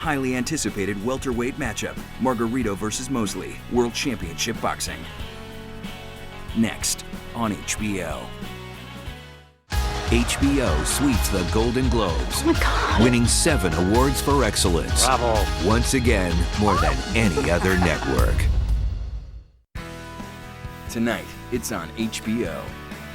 highly anticipated welterweight matchup, Margarito versus Mosley, World Championship Boxing. Next on HBO. HBO sweeps the Golden Globes, winning 7 awards for excellence. Bravo. Once again, more than any other network. Tonight, it's on HBO.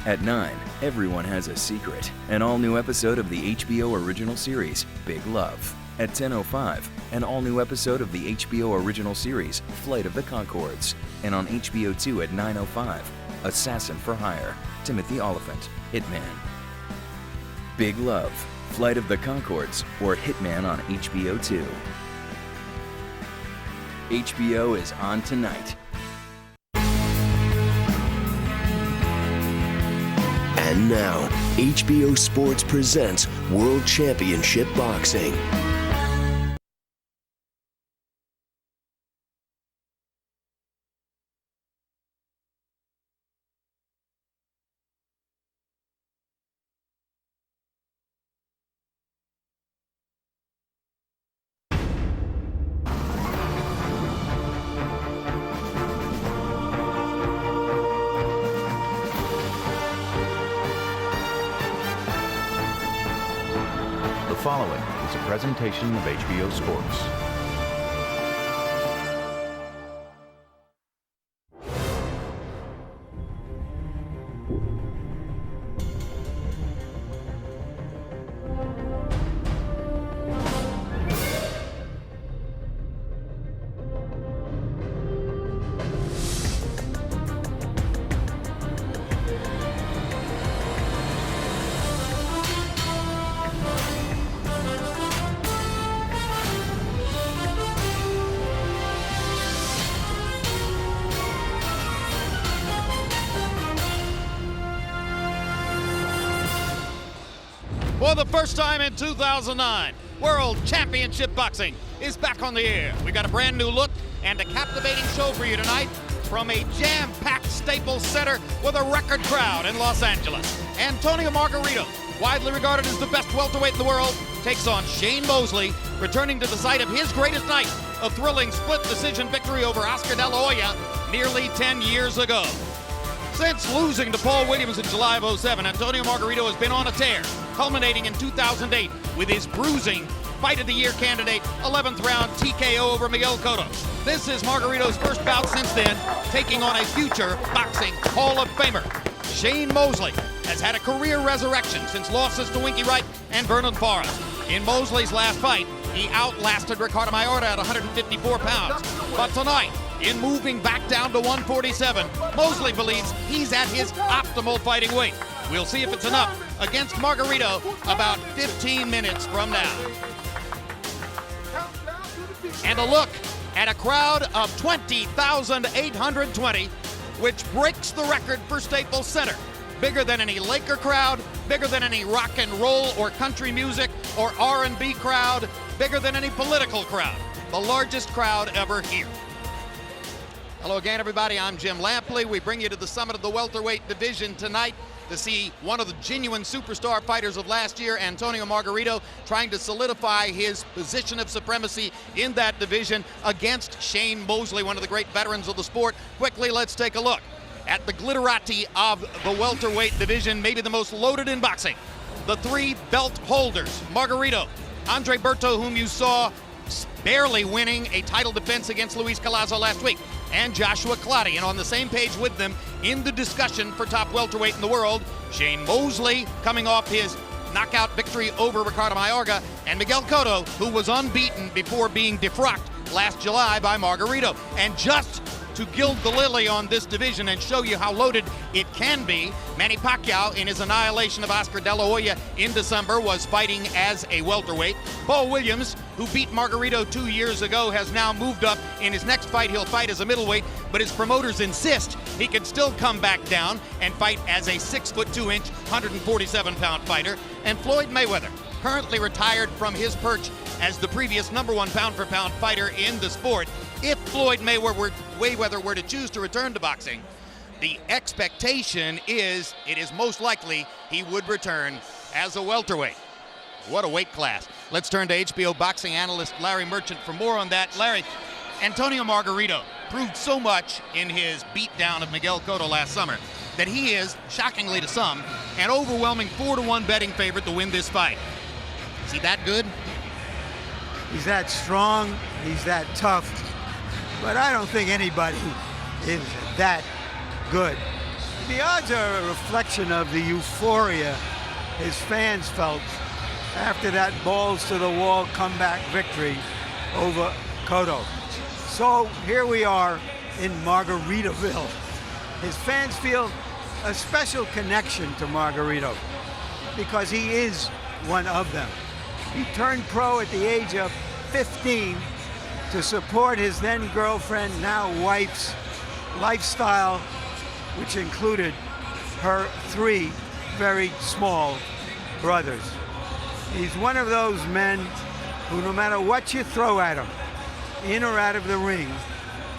At 9, Everyone Has a Secret, an all-new episode of the HBO original series, Big Love. At 10:05, an all-new episode of the HBO original series, Flight of the Conchords. And on HBO 2 at 9:05, Assassin for Hire, Timothy Oliphant, Hitman. Big Love, Flight of the Conchords, or Hitman on HBO 2. HBO is on tonight. And now, HBO Sports presents World Championship Boxing. The following is a presentation of HBO Sports. For the first time in 2009, World Championship Boxing is back on the air. We got a brand new look and a captivating show for you tonight from a jam-packed Staples Center with a record crowd in Los Angeles. Antonio Margarito, widely regarded as the best welterweight in the world, takes on Shane Mosley, returning to the site of his greatest night, a thrilling split decision victory over Oscar De La Hoya nearly 10 years ago. Since losing to Paul Williams in July of 2007, Antonio Margarito has been on a tear, culminating in 2008 with his bruising Fight of the Year candidate 11th round TKO over Miguel Cotto. This is Margarito's first bout since then, taking on a future boxing Hall of Famer. Shane Mosley has had a career resurrection since losses to Winky Wright and Vernon Forrest. In Mosley's last fight, he outlasted Ricardo Mayorga at 154 pounds. But tonight, in moving back down to 147, Mosley believes he's at his optimal fighting weight. We'll see if it's enough against Margarito about 15 minutes from now. And a look at a crowd of 20,820, which breaks the record for Staples Center. Bigger than any Laker crowd, bigger than any rock and roll or country music or R&B crowd, bigger than any political crowd. The largest crowd ever here. Hello again, everybody. I'm Jim Lampley. We bring you to the summit of the welterweight division tonight to see one of the genuine superstar fighters of last year, Antonio Margarito, trying to solidify his position of supremacy in that division against Shane Mosley, one of the great veterans of the sport. Quickly, let's take a look at the glitterati of the welterweight division, maybe the most loaded in boxing. The 3 belt holders, Margarito, Andre Berto, whom you saw barely winning a title defense against Luis Collazo last week, and Joshua Clottey. And on the same page with them in the discussion for top welterweight in the world, Shane Mosley, coming off his knockout victory over Ricardo Mayorga, and Miguel Cotto, who was unbeaten before being defrocked last July by Margarito. And just to gild the lily on this division and show you how loaded it can be, Manny Pacquiao, in his annihilation of Oscar De La Hoya in December, was fighting as a welterweight. Paul Williams, who beat Margarito 2 years ago, has now moved up. In his next fight, he'll fight as a middleweight, but his promoters insist he can still come back down and fight as a 6'2", 147-pound fighter. And Floyd Mayweather, currently retired from his perch as the previous #1 pound-for-pound fighter in the sport. If Floyd Mayweather were to choose to return to boxing, the expectation is it is most likely he would return as a welterweight. What a weight class. Let's turn to HBO boxing analyst Larry Merchant for more on that. Larry, Antonio Margarito proved so much in his beatdown of Miguel Cotto last summer that he is, shockingly to some, an overwhelming 4-1 betting favorite to win this fight. Is he that good? He's that strong, he's that tough, but I don't think anybody is that good. The odds are a reflection of the euphoria his fans felt after that balls-to-the-wall comeback victory over Cotto. So here we are in Margaritaville. His fans feel a special connection to Margarito because he is one of them. He turned pro at the age of 15 to support his then girlfriend, now wife's lifestyle, which included her 3 very small brothers. He's one of those men who, no matter what you throw at him, in or out of the ring,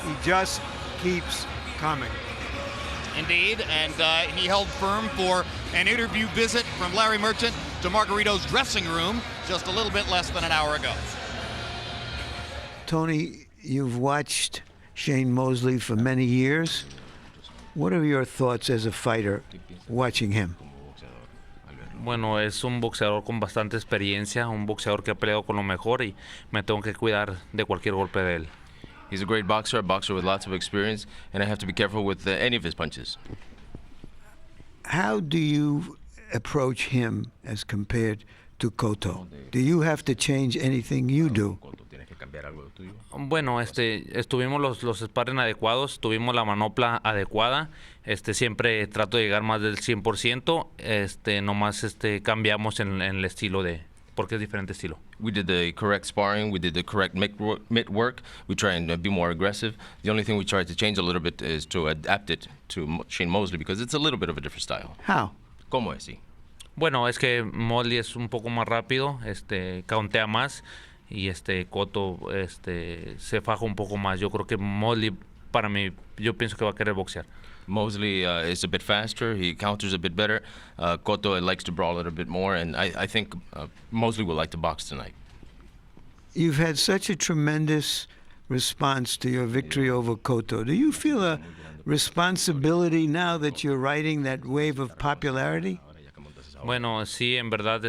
he just keeps coming. Indeed, and he held firm for an interview visit from Larry Merchant to Margarito's dressing room just a little bit less than an hour ago. Tony, you've watched Shane Mosley for many years. What are your thoughts as a fighter watching him? Bueno, es un boxeador con bastante experiencia, un boxeador que ha peleado con lo mejor y me tengo que cuidar de cualquier golpe de él. He's a great boxer, a boxer with lots of experience, and I have to be careful with any of his punches. How do you approach him as compared to Cotto? Do you have to change anything you do? Bueno, estuvimos los sparring adecuados, tuvimos la manopla adecuada, siempre trato de llegar más del 100%, nomás cambiamos en el estilo porque es diferente estilo. We did the correct sparring, we did the correct mitt work, we try and be more aggressive. The only thing we try to change a little bit is to adapt it to Shane Mosley because it's a little bit of a different style. How? ¿Cómo es así? Bueno, es que Mosley es un poco más rápido, countea más y Cotto se faja un poco más. Yo creo que Mosley, para mí, yo pienso que va a querer boxear. Mosley is a bit faster, he counters a bit better. Cotto likes to brawl it a bit more, and I think Mosley will like to box tonight. You've had such a tremendous response to your victory over Cotto. Do you feel a responsibility now that you're riding that wave of popularity? Bueno, sí, en verdad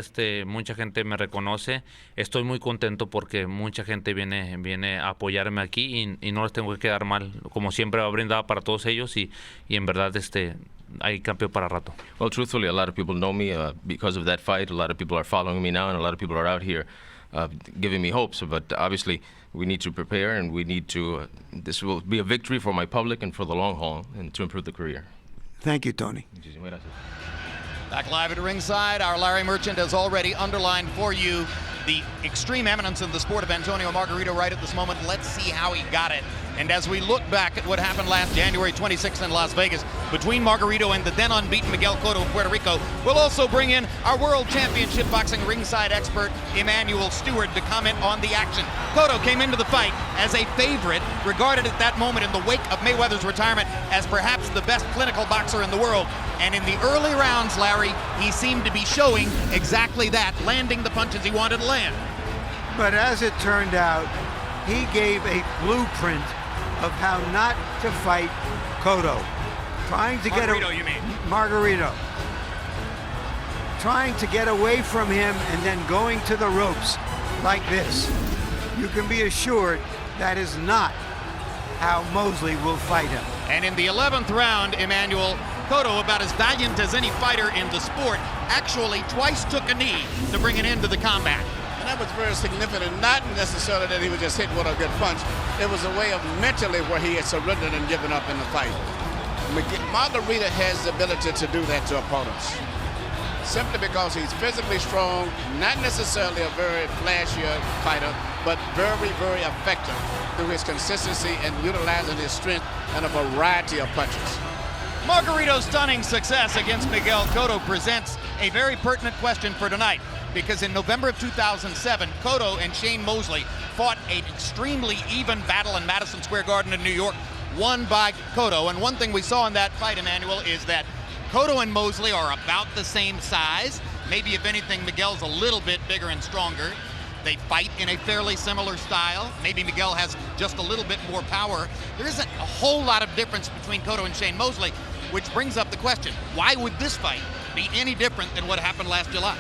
mucha gente me reconoce. Estoy muy contento porque mucha gente viene a apoyarme aquí y no les tengo que quedar mal. Como siempre va brindada para todos ellos y en verdad hay campeón para rato. Well, truthfully, a lot of people know me because of that fight. A lot of people are following me now, and a lot of people are out here giving me hopes. But obviously, we need to prepare, and we need to. This will be a victory for my public and for the long haul, and to improve the career. Thank you, Tony. Muchísimas gracias. Back live at ringside, our Larry Merchant has already underlined for you the extreme eminence in the sport of Antonio Margarito right at this moment. Let's see how he got it. And as we look back at what happened last January 26th in Las Vegas between Margarito and the then unbeaten Miguel Cotto of Puerto Rico, we'll also bring in our World Championship boxing ringside expert, Emmanuel Stewart, to comment on the action. Cotto came into the fight as a favorite, regarded at that moment in the wake of Mayweather's retirement as perhaps the best clinical boxer in the world. And in the early rounds, Larry, he seemed to be showing exactly that, landing the punches he wanted to land. But as it turned out, he gave a blueprint of how not to fight Cotto. Trying to Margarito, you mean? Margarito. Trying to get away from him and then going to the ropes like this. You can be assured that is not how Mosley will fight him. And in the 11th round, Emmanuel, Cotto, about as valiant as any fighter in the sport, actually twice took a knee to bring an end to the combat. And that was very significant, not necessarily that he was just hit with a good punch. It was a way of mentally where he had surrendered and given up in the fight. Margarito has the ability to do that to opponents. Simply because he's physically strong, not necessarily a very flashy fighter, but very, very effective through his consistency and utilizing his strength and a variety of punches. Margarito's stunning success against Miguel Cotto presents a very pertinent question for tonight, because in November of 2007, Cotto and Shane Mosley fought an extremely even battle in Madison Square Garden in New York, won by Cotto. And one thing we saw in that fight, Emmanuel, is that Cotto and Mosley are about the same size. Maybe, if anything, Miguel's a little bit bigger and stronger. They fight in a fairly similar style. Maybe Miguel has just a little bit more power. There isn't a whole lot of difference between Cotto and Shane Mosley, which brings up the question, why would this fight be any different than what happened last July?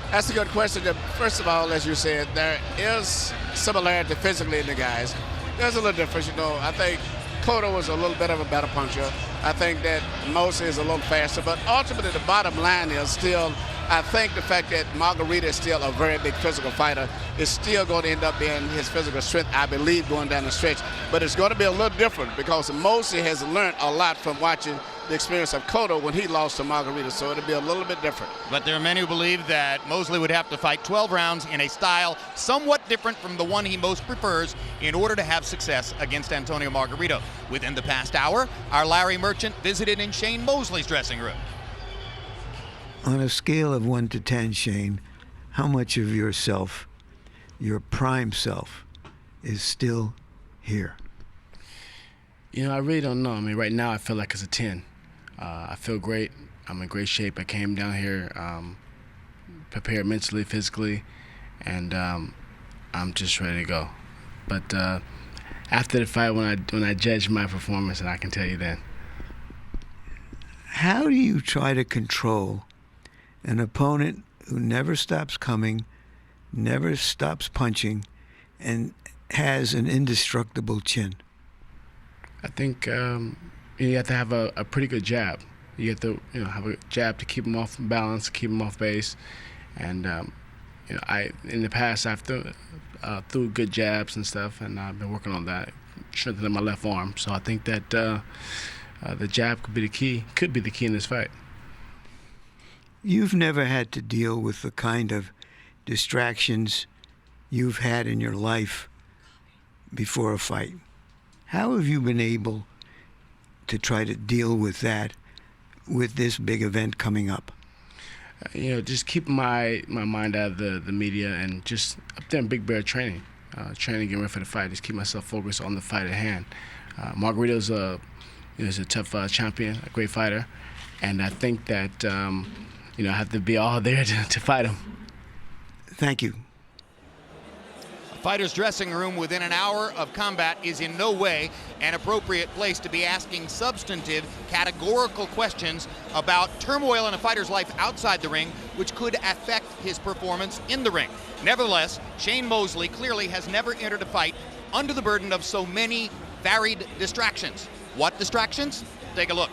That's a good question. First of all, as you said, there is similarity physically in the guys. There's a little difference, you know. I think Cotto was a little bit of a better puncher. I think that Mosley is a little faster, but ultimately the bottom line is still, I think the fact that Margarito is still a very big physical fighter is still going to end up being his physical strength, I believe, going down the stretch. But it's going to be a little different because Mosley has learned a lot from watching the experience of Cotto when he lost to Margarito, so it'll be a little bit different. But there are many who believe that Mosley would have to fight 12 rounds in a style somewhat different from the one he most prefers in order to have success against Antonio Margarito. Within the past hour, our Larry Merchant visited in Shane Mosley's dressing room. On a scale of 1 to 10, Shane, how much of yourself, your prime self, is still here? You know, I really don't know. I mean, right now I feel like it's a 10. I feel great. I'm in great shape. I came down here prepared mentally, physically, and I'm just ready to go. But after the fight, when I judge my performance, and I can tell you then. How do you try to control an opponent who never stops coming, never stops punching, and has an indestructible chin? I think you have to have a pretty good jab. You have to have a jab to keep him off balance, keep him off base. And in the past I've threw good jabs and stuff, and I've been working on that, strengthening my left arm. So I think that the jab could be the key in this fight. You've never had to deal with the kind of distractions you've had in your life before a fight. How have you been able to try to deal with that with this big event coming up? Just keep my mind out of the media and just up there in Big Bear training, getting ready for the fight. Just keep myself focused on the fight at hand. Margarito's is a tough champion, a great fighter, and I think that I have to be all there to fight him. Thank you. Fighter's dressing room within an hour of combat is in no way an appropriate place to be asking substantive, categorical questions about turmoil in a fighter's life outside the ring, which could affect his performance in the ring. Nevertheless, Shane Mosley clearly has never entered a fight under the burden of so many varied distractions. What distractions? Take a look.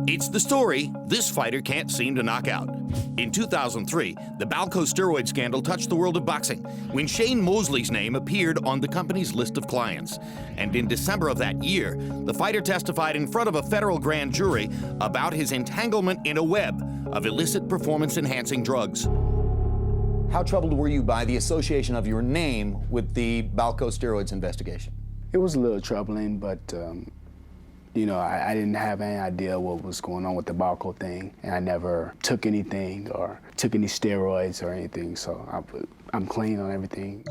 It's the story this fighter can't seem to knock out. In 2003, the Balco steroid scandal touched the world of boxing when Shane Mosley's name appeared on the company's list of clients. And in December of that year, the fighter testified in front of a federal grand jury about his entanglement in a web of illicit performance-enhancing drugs. How troubled were you by the association of your name with the Balco steroids investigation? It was a little troubling, but I didn't have any idea what was going on with the Balco thing, and I never took anything or took any steroids or anything, so I'm clean on everything.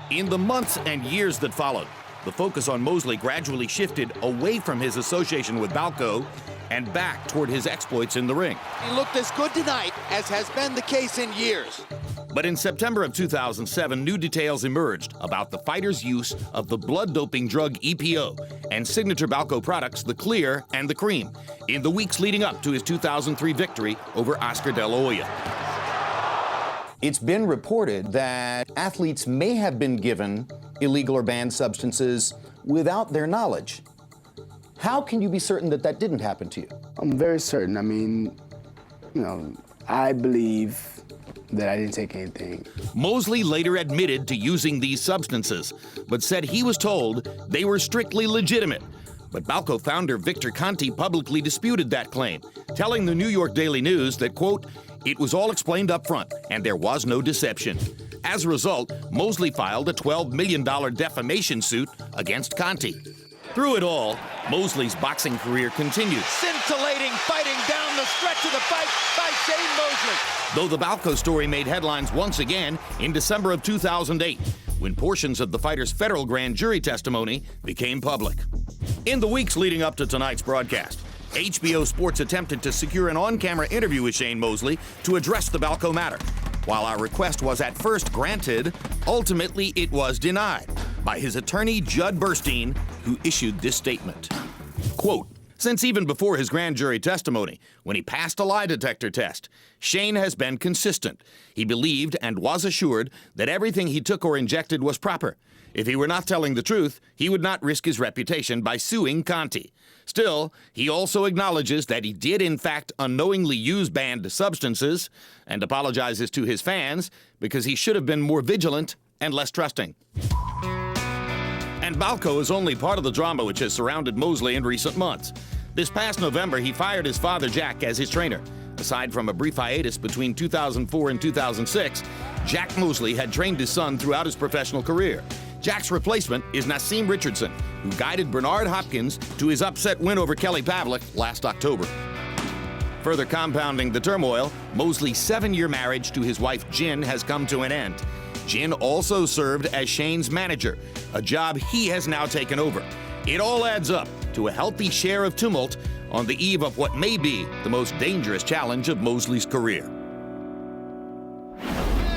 In the months and years that followed, the focus on Mosley gradually shifted away from his association with Balco and back toward his exploits in the ring. He looked as good tonight as has been the case in years. But in September of 2007, new details emerged about the fighter's use of the blood doping drug EPO and signature Balco products, the Clear and the Cream, in the weeks leading up to his 2003 victory over Oscar De La Hoya. It's been reported that athletes may have been given illegal or banned substances without their knowledge. How can you be certain that that didn't happen to you? I'm very certain. I mean, I believe that I didn't take anything. Mosley later admitted to using these substances, but said he was told they were strictly legitimate. But Balco founder Victor Conti publicly disputed that claim, telling the New York Daily News that, quote, "It was all explained up front, and there was no deception." As a result, Mosley filed a $12 million defamation suit against Conti. Through it all, Mosley's boxing career continued. Scintillating fighting down the stretch of the fight by Shane Mosley. Though the Balco story made headlines once again in December of 2008, when portions of the fighter's federal grand jury testimony became public. In the weeks leading up to tonight's broadcast, HBO Sports attempted to secure an on-camera interview with Shane Mosley to address the Balco matter. While our request was at first granted, ultimately it was denied by his attorney, Judd Burstein, who issued this statement. Quote, "Since even before his grand jury testimony, when he passed a lie detector test, Shane has been consistent. He believed and was assured that everything he took or injected was proper. If he were not telling the truth, he would not risk his reputation by suing Conti. Still, he also acknowledges that he did in fact unknowingly use banned substances and apologizes to his fans because he should have been more vigilant and less trusting." And Balco is only part of the drama which has surrounded Mosley in recent months. This past November, he fired his father, Jack, as his trainer. Aside from a brief hiatus between 2004 and 2006, Jack Mosley had trained his son throughout his professional career. Jack's replacement is Naseem Richardson, who guided Bernard Hopkins to his upset win over Kelly Pavlik last October. Further compounding the turmoil, Mosley's 7-year marriage to his wife Jin has come to an end. Jin also served as Shane's manager, a job he has now taken over. It all adds up to a healthy share of tumult on the eve of what may be the most dangerous challenge of Mosley's career.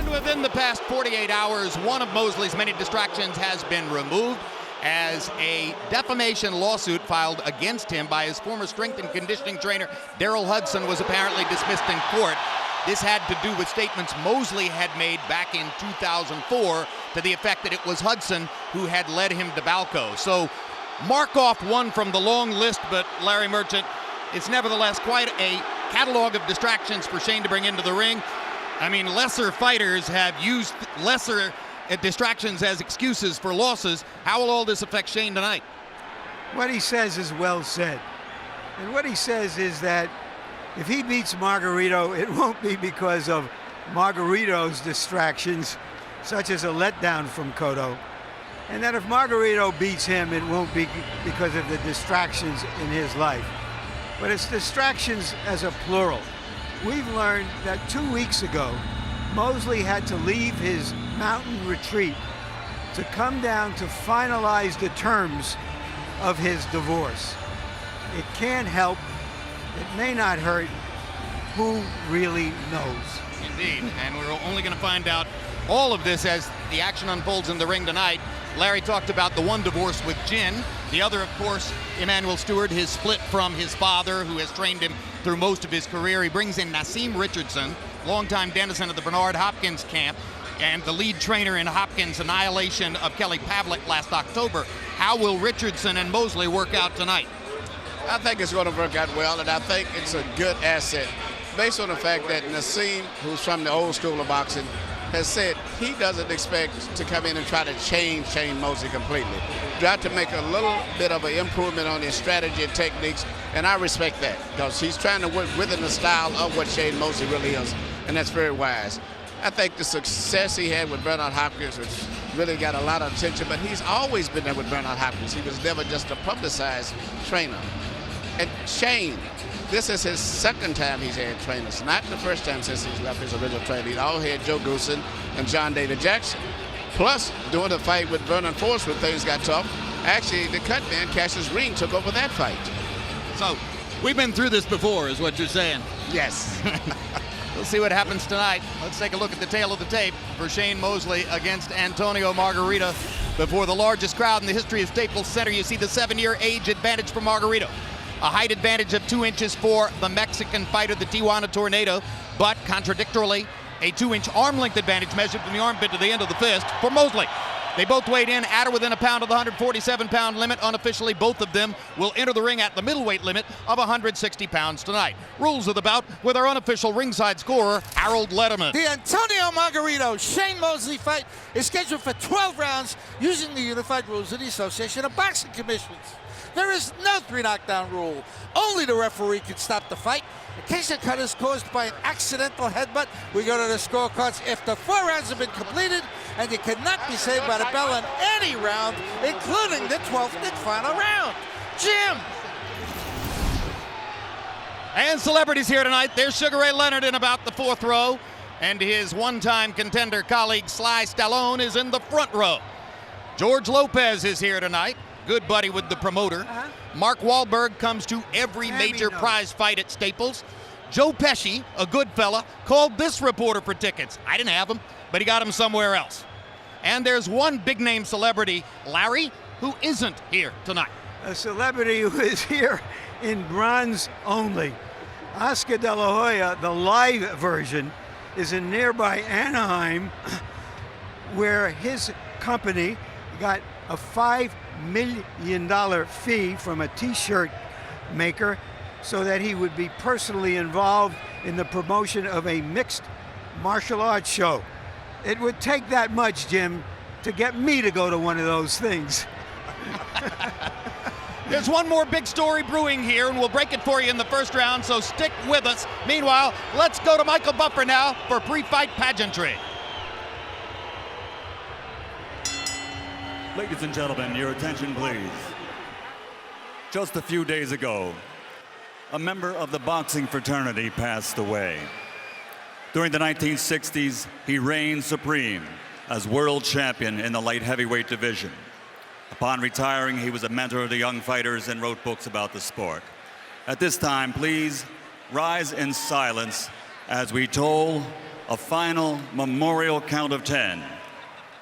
Within the past 48 hours, one of Mosley's many distractions has been removed as a defamation lawsuit filed against him by his former strength and conditioning trainer, Daryl Hudson, was apparently dismissed in court. This had to do with statements Mosley had made back in 2004 to the effect that it was Hudson who had led him to Balco. So mark off one from the long list, but Larry Merchant, it's nevertheless quite a catalog of distractions for Shane to bring into the ring. I mean, lesser fighters have used lesser distractions as excuses for losses. How will all this affect Shane tonight? What he says is well said. And what he says is that if he beats Margarito, it won't be because of Margarito's distractions, such as a letdown from Cotto. And that if Margarito beats him, it won't be because of the distractions in his life. But it's distractions as a plural. We've learned that 2 weeks ago, Mosley had to leave his mountain retreat to come down to finalize the terms of his divorce. It can't help, it may not hurt, who really knows? Indeed, and we're only going to find out all of this as the action unfolds in the ring tonight. Larry talked about the one divorce with Jin. The other, of course, Emmanuel Stewart, his split from his father, who has trained him through most of his career. He brings in Naseem Richardson, longtime denizen of the Bernard Hopkins camp, and the lead trainer in Hopkins' annihilation of Kelly Pavlik last October. How will Richardson and Mosley work out tonight? I think it's going to work out well, and I think it's a good asset based on the fact that Naseem, who's from the old school of boxing, has said he doesn't expect to come in and try to change Shane Mosley completely. Try to make a little bit of an improvement on his strategy and techniques, and I respect that because he's trying to work within the style of what Shane Mosley really is, and that's very wise. I think the success he had with Bernard Hopkins, which really got a lot of attention, but he's always been there with Bernard Hopkins. He was never just a publicized trainer. And Shane, this is his second time he's had trainers, not the first time since he's left his original trainer. He's all had Joe Goosen and John David Jackson. Plus, during the fight with Vernon Forrest when things got tough, actually the cut man, Cassius Green, took over that fight. So, we've been through this before, is what you're saying. Yes. We'll see what happens tonight. Let's take a look at the tail of the tape for Shane Mosley against Antonio Margarito. Before the largest crowd in the history of Staples Center, you see the 7-year age advantage for Margarito. A height advantage of 2 inches for the Mexican fighter, the Tijuana Tornado, but contradictorily, a 2-inch arm length advantage measured from the armpit to the end of the fist for Mosley. They both weighed in at or within a pound of the 147-pound limit. Unofficially, both of them will enter the ring at the middleweight limit of 160 pounds tonight. Rules of the bout with our unofficial ringside scorer, Harold Letterman. The Antonio Margarito Shane Mosley fight is scheduled for 12 rounds using the unified rules of the Association of Boxing Commissions. There is no 3 knockdown rule. Only the referee can stop the fight. In case a cut is caused by an accidental headbutt, we go to the scorecards after 4 rounds have been completed, and you cannot be saved by the bell in any round, including the 12th and final round. Jim! And celebrities here tonight. There's Sugar Ray Leonard in about the 4th row, and his one-time contender colleague Sly Stallone is in the front row. George Lopez is here tonight. Good buddy with the promoter. Mark Wahlberg comes to every major prize fight at Staples. Joe Pesci, a good fella, called this reporter for tickets. I didn't have them, but he got them somewhere else. And there's one big-name celebrity, Larry, who isn't here tonight. A celebrity who is here in bronze only. Oscar De La Hoya, the live version, is in nearby Anaheim, where his company got a $5 million fee from a t-shirt maker so that he would be personally involved in the promotion of a mixed martial arts show. It would take that much, Jim, to get me to go to one of those things. There's one more big story brewing here, and we'll break it for you in the first round, so stick with us. Meanwhile, let's go to Michael Buffer now for pre-fight pageantry. Ladies and gentlemen, your attention please. Just a few days ago, a member of the boxing fraternity passed away. During the 1960s, he reigned supreme as world champion in the light heavyweight division. Upon retiring, he was a mentor of the young fighters and wrote books about the sport. At this time, please rise in silence as we toll a final memorial count of 10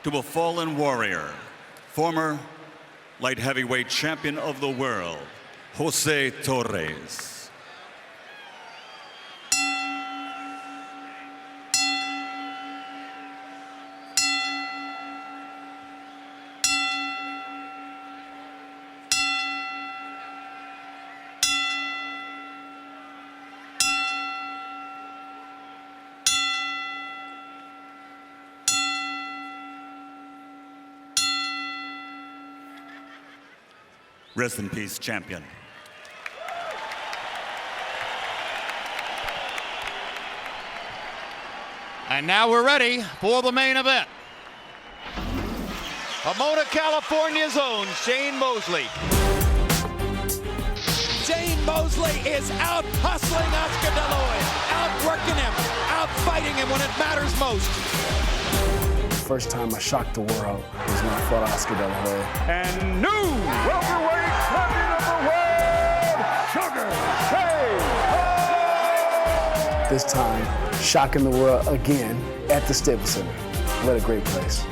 to a fallen warrior, former light heavyweight champion of the world, Jose Torres. Rest in peace, champion. And now we're ready for the main event. Pomona, California's own Shane Mosley. Shane Mosley is out hustling Oscar De La Hoya, outworking him, out fighting him when it matters most. First time I shocked the world was when I fought Oscar De La Hoya. And new welterweight champion of the world, Sugar Shane. This time, shocking the world again at the Staples Center. What a great place.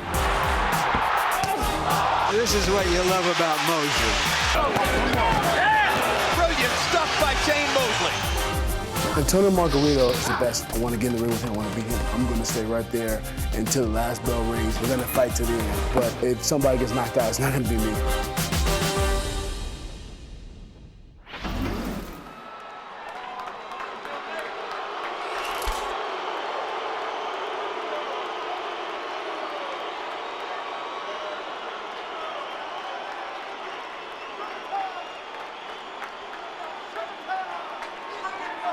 This is what you love about Mosley. Brilliant stuff by Shane Mosley. Antonio Margarito is the best. I want to get in the ring with him. I want to beat him. I'm going to stay right there until the last bell rings. We're going to fight to the end. But if somebody gets knocked out, it's not going to be me.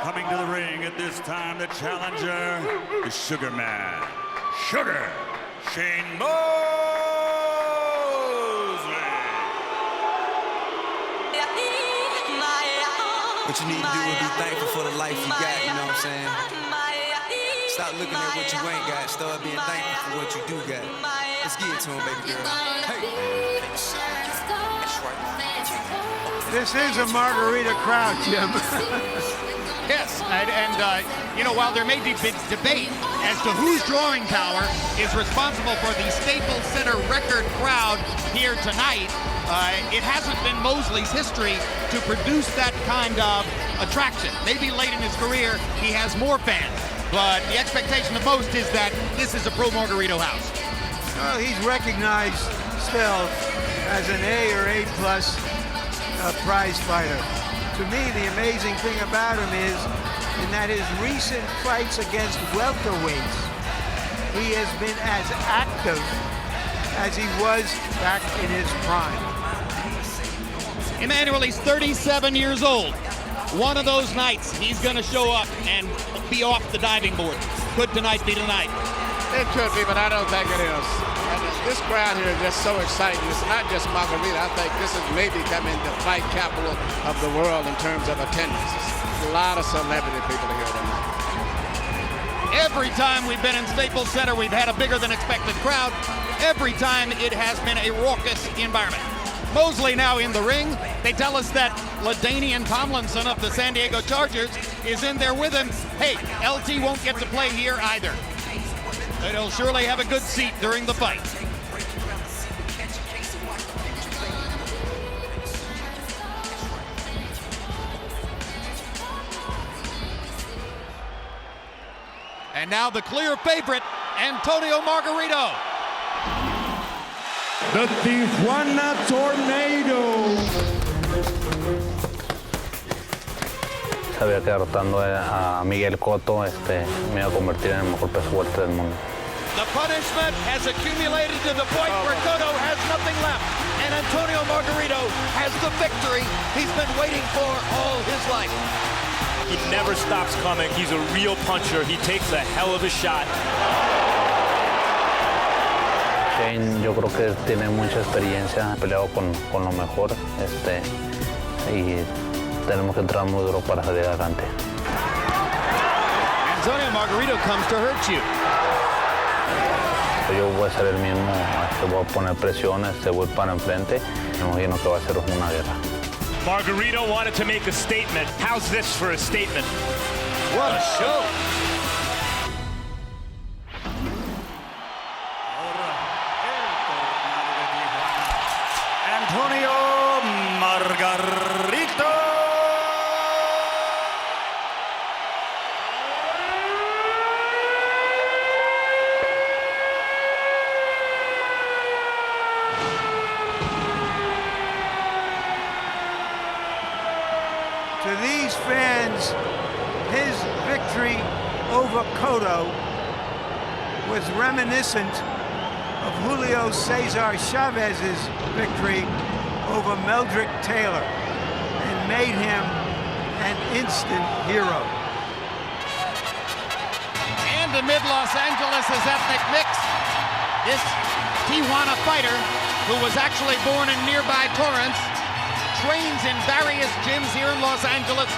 Coming to the ring at this time, the challenger, the Sugar Man, Sugar Shane Mosley. What you need to do is be thankful for the life you got, you know what I'm saying? Stop looking at what you ain't got, start being thankful for what you do got. Let's get it to him, baby girl. Hey. That's right. This is a Margarita crowd, Jim. Yes, and you know, while there may be big debate as to whose drawing power is responsible for the Staples Center record crowd here tonight, it hasn't been Mosley's history to produce that kind of attraction. Maybe late in his career, he has more fans, but the expectation of most is that this is a pro Margarito house. Well, he's recognized still as an A or A+ prize fighter. To me, the amazing thing about him is in that his recent fights against welterweights, he has been as active as he was back in his prime. Emmanuel, he's 37 years old. One of those nights, he's going to show up and be off the diving board. Could tonight be tonight? It could be, but I don't think it is. This crowd here is just so exciting. It's not just Margarito. I think this is maybe becoming the fight capital of the world in terms of attendance. A lot of celebrity people here tonight. Every time we've been in Staples Center, we've had a bigger than expected crowd. Every time it has been a raucous environment. Mosley now in the ring. They tell us that LaDainian Tomlinson of the San Diego Chargers is in there with him. Hey, LT won't get to play here either. But he'll surely have a good seat during the fight. And now the clear favorite, Antonio Margarito. The Tijuana Tornado. Sabía que derrotando a Miguel Cotto me iba a convertir en el mejor peso welter del mundo. The punishment has accumulated to the point where Cotto has nothing left. And Antonio Margarito has the victory he's been waiting for all his life. He never stops coming. He's a real puncher. He takes a hell of a shot. Shane, yo creo que tiene mucha experiencia, ha peleado con lo mejor, y tenemos que entrar muy duro para salir adelante. Antonio Margarito comes to hurt you. Yo voy a ser el mismo, voy a poner presión, voy para enfrente, me imagino que va a ser una guerra. Margarito wanted to make a statement. How's this for a statement? What a show! Antonio Margarito. To these fans, his victory over Cotto was reminiscent of Julio Cesar Chavez's victory over Meldrick Taylor and made him an instant hero. And amid Los Angeles' ethnic mix, this Tijuana fighter, who was actually born in nearby Torrance, trains in various gyms here in Los Angeles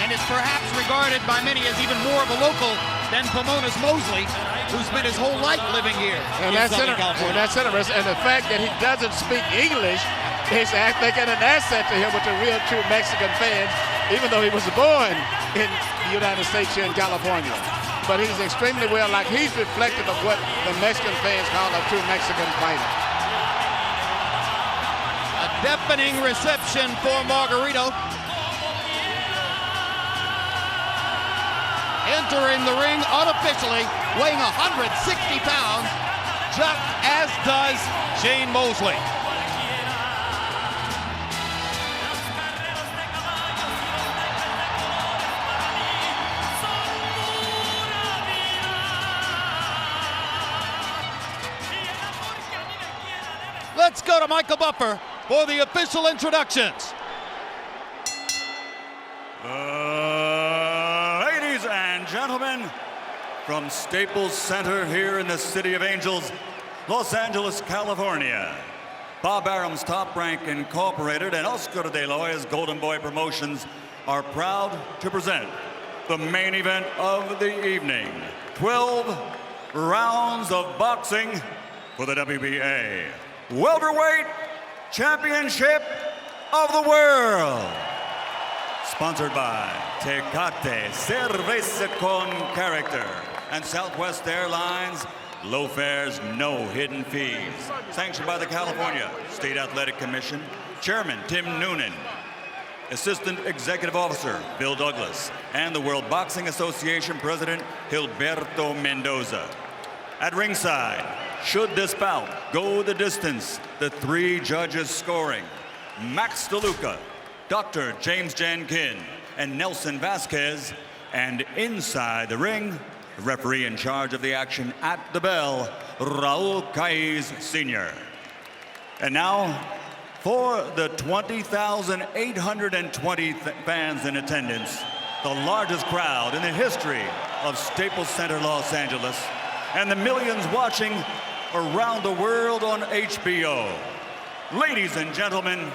and is perhaps regarded by many as even more of a local than Pomona's Mosley, who's been his whole life living here in Southern California. That's interesting. And the fact that he doesn't speak English is, I think, an asset to him with the real true Mexican fans, even though he was born in the United States here in California. But he's extremely well, like he's reflective of what the Mexican fans call a true Mexican fighter. A deafening reception for Margarito. Entering the ring unofficially, weighing 160 pounds, just as does Shane Mosley. Let's go to Michael Buffer for the official introductions. Ladies and gentlemen, from Staples Center here in the City of Angels, Los Angeles, California, Bob Arum's Top Rank Incorporated and Oscar de la Hoya's Golden Boy Promotions are proud to present the main event of the evening. 12 rounds of boxing for the WBA Welterweight Championship of the World. Sponsored by Tecate Cerveza con Character and Southwest Airlines, low fares, no hidden fees. Sanctioned by the California State Athletic Commission, Chairman Tim Noonan, Assistant Executive Officer Bill Douglas, and the World Boxing Association President Gilberto Mendoza. At ringside, should this bout go the distance, the three judges scoring, Max DeLuca, Dr. James Jankin, and Nelson Vasquez, and inside the ring, the referee in charge of the action at the bell, Raul Caiz Sr. And now, for the 20,820 fans in attendance, the largest crowd in the history of Staples Center, Los Angeles, and the millions watching around the world on HBO. Ladies and gentlemen,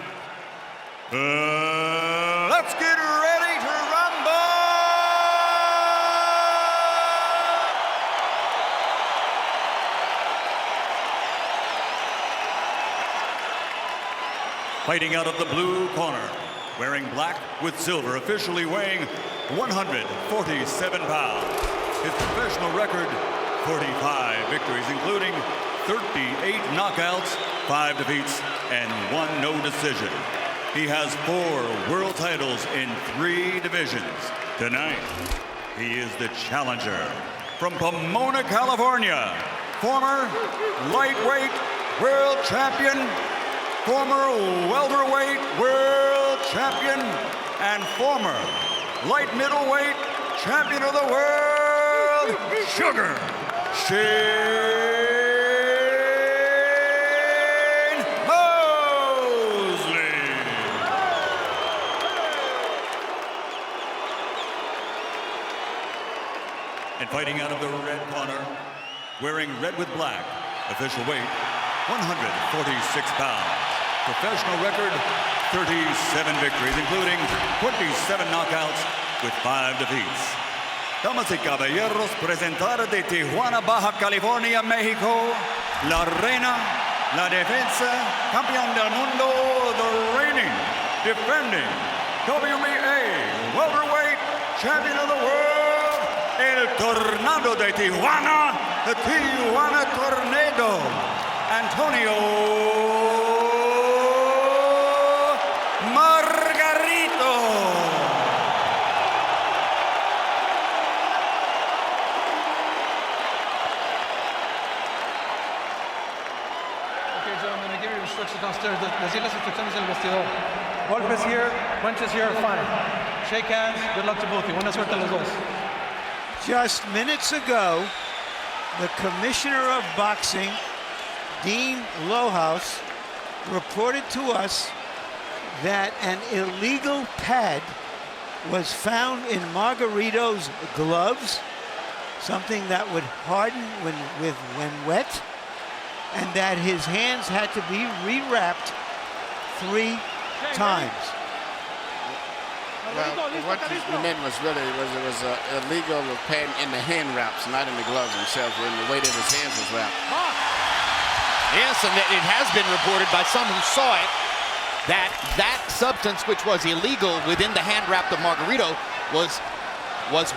let's get ready to rumble! Fighting out of the blue corner, wearing black with silver, officially weighing 147 pounds. His professional record, 45 victories, including 38 knockouts, 5 defeats, and 1 no decision. He has 4 world titles in 3 divisions. Tonight, he is the challenger from Pomona, California, former lightweight world champion, former welterweight world champion, and former light middleweight champion of the world, Sugar Shane Mosley. And fighting out of the red corner, wearing red with black, official weight 146 pounds. Professional record, 37 victories, including 27 knockouts with 5 defeats. Damas y caballeros, presentar de Tijuana, Baja California, México, la reina, la defensa, campeón del mundo, the reigning, defending WBA welterweight champion of the world, el Tornado de Tijuana, the Tijuana Tornado, Antonio Margarito. Okay, gentlemen, I give you instructions downstairs. Decir las instrucciones del vestidor. Golpes here, punches here, fine. Shake hands, good luck to both of you. Buena suerte a los dos. Just minutes ago, the commissioner of boxing, Dean Lohaus, reported to us that an illegal pad was found in Margarito's gloves, something that would harden when wet, and that his hands had to be rewrapped 3 times. Well, what he meant was really it was illegal pad in the hand wraps, not in the gloves themselves, in the way that his hands was wrapped. Yes, and it has been reported by some who saw it that substance, which was illegal within the hand wrap of Margarito, was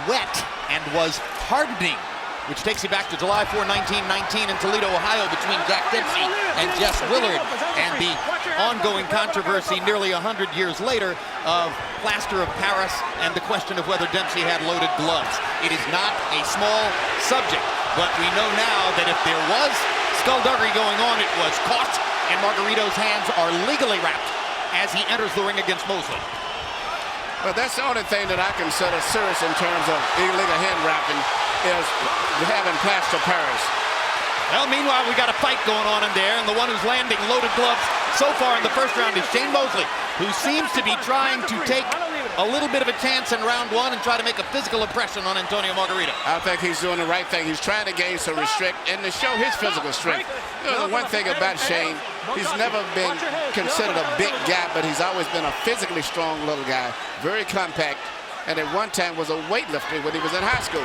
wet and was hardening, which takes you back to July 4, 1919 in Toledo, Ohio, between Jack Dempsey and Jess Willard, and the ongoing controversy nearly 100 years later of plaster of Paris and the question of whether Dempsey had loaded gloves. It is not a small subject, but we know now that if there was skullduggery going on, it was caught, and Margarito's hands are legally wrapped as he enters the ring against Mosley. Well, that's the only thing that I consider serious in terms of illegal hand wrapping is having plaster Paris. Well, meanwhile, we got a fight going on in there, and the one who's landing loaded gloves so far in the first round is Shane Mosley, who seems to be trying to take a little bit of a chance in round 1 and try to make a physical impression on Antonio Margarito. I think he's doing the right thing. He's trying to gain some restrict and to show his physical strength. You know, the one thing about Shane, he's never been considered a big guy, but he's always been a physically strong little guy, very compact, and at one time was a weightlifter when he was in high school.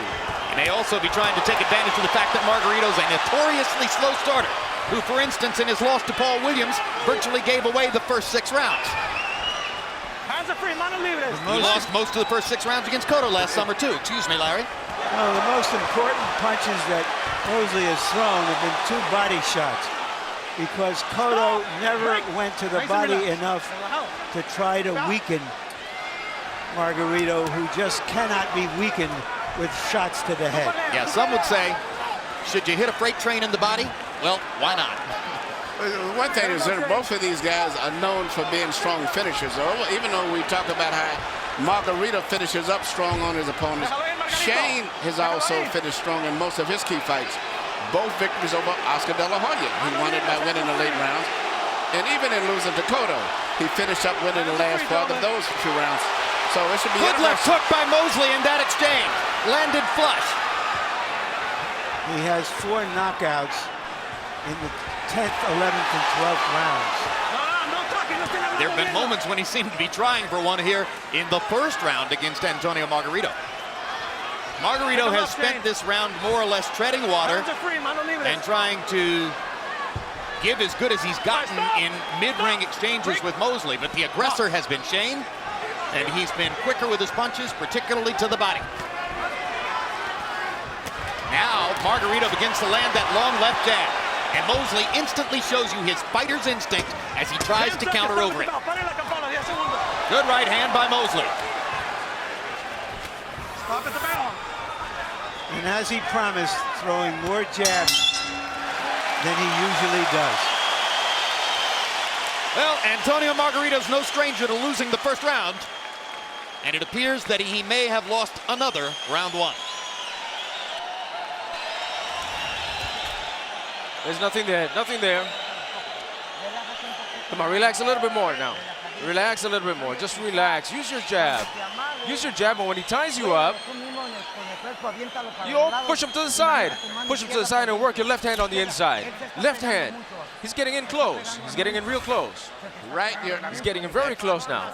He may also be trying to take advantage of the fact that Margarito's a notoriously slow starter, who, for instance, in his loss to Paul Williams, virtually gave away the first 6 rounds. Hands are free, mano libres. He lost most of the first 6 rounds against Cotto last summer, too. Excuse me, Larry. One of the most important punches that Mosley has thrown have been 2 body shots, because Cotto never went to the body enough to try to weaken Margarito, who just cannot be weakened with shots to the head. Yeah, some would say, should you hit a freight train in the body? Well, why not? One thing is that both of these guys are known for being strong finishers. Even though we talk about how Margarito finishes up strong on his opponents, Shane has also finished strong in most of his key fights. Both victories over Oscar De La Hoya. He won it by winning the late rounds. And even in losing to Cotto, he finished up winning the last part of those 2 rounds. So it should be good left hook by Mosley in that exchange. Landed flush. He has 4 knockouts in the 10th, 11th, and 12th rounds. There have been moments when he seemed to be trying for one here in the first round against Antonio Margarito. Margarito has spent this round more or less treading water and trying to give as good as he's gotten in mid-ring exchanges with Mosley, but the aggressor has been Shane, and he's been quicker with his punches, particularly to the body. Now, Margarito begins to land that long left jab, and Mosley instantly shows you his fighter's instinct as he tries to counter over it. Good right hand by Mosley. Stop at the bell. And as he promised, throwing more jabs than he usually does. Well, Antonio Margarito's no stranger to losing the first round, and it appears that he may have lost another round one. There's nothing there, nothing there. Come on, relax a little bit more now. Relax a little bit more, just relax. Use your jab. Use your jab, and when he ties you up, you push him to the side. Push him to the side and work your left hand on the inside. Left hand. He's getting in close. He's getting in real close. Right here. He's getting in very close now.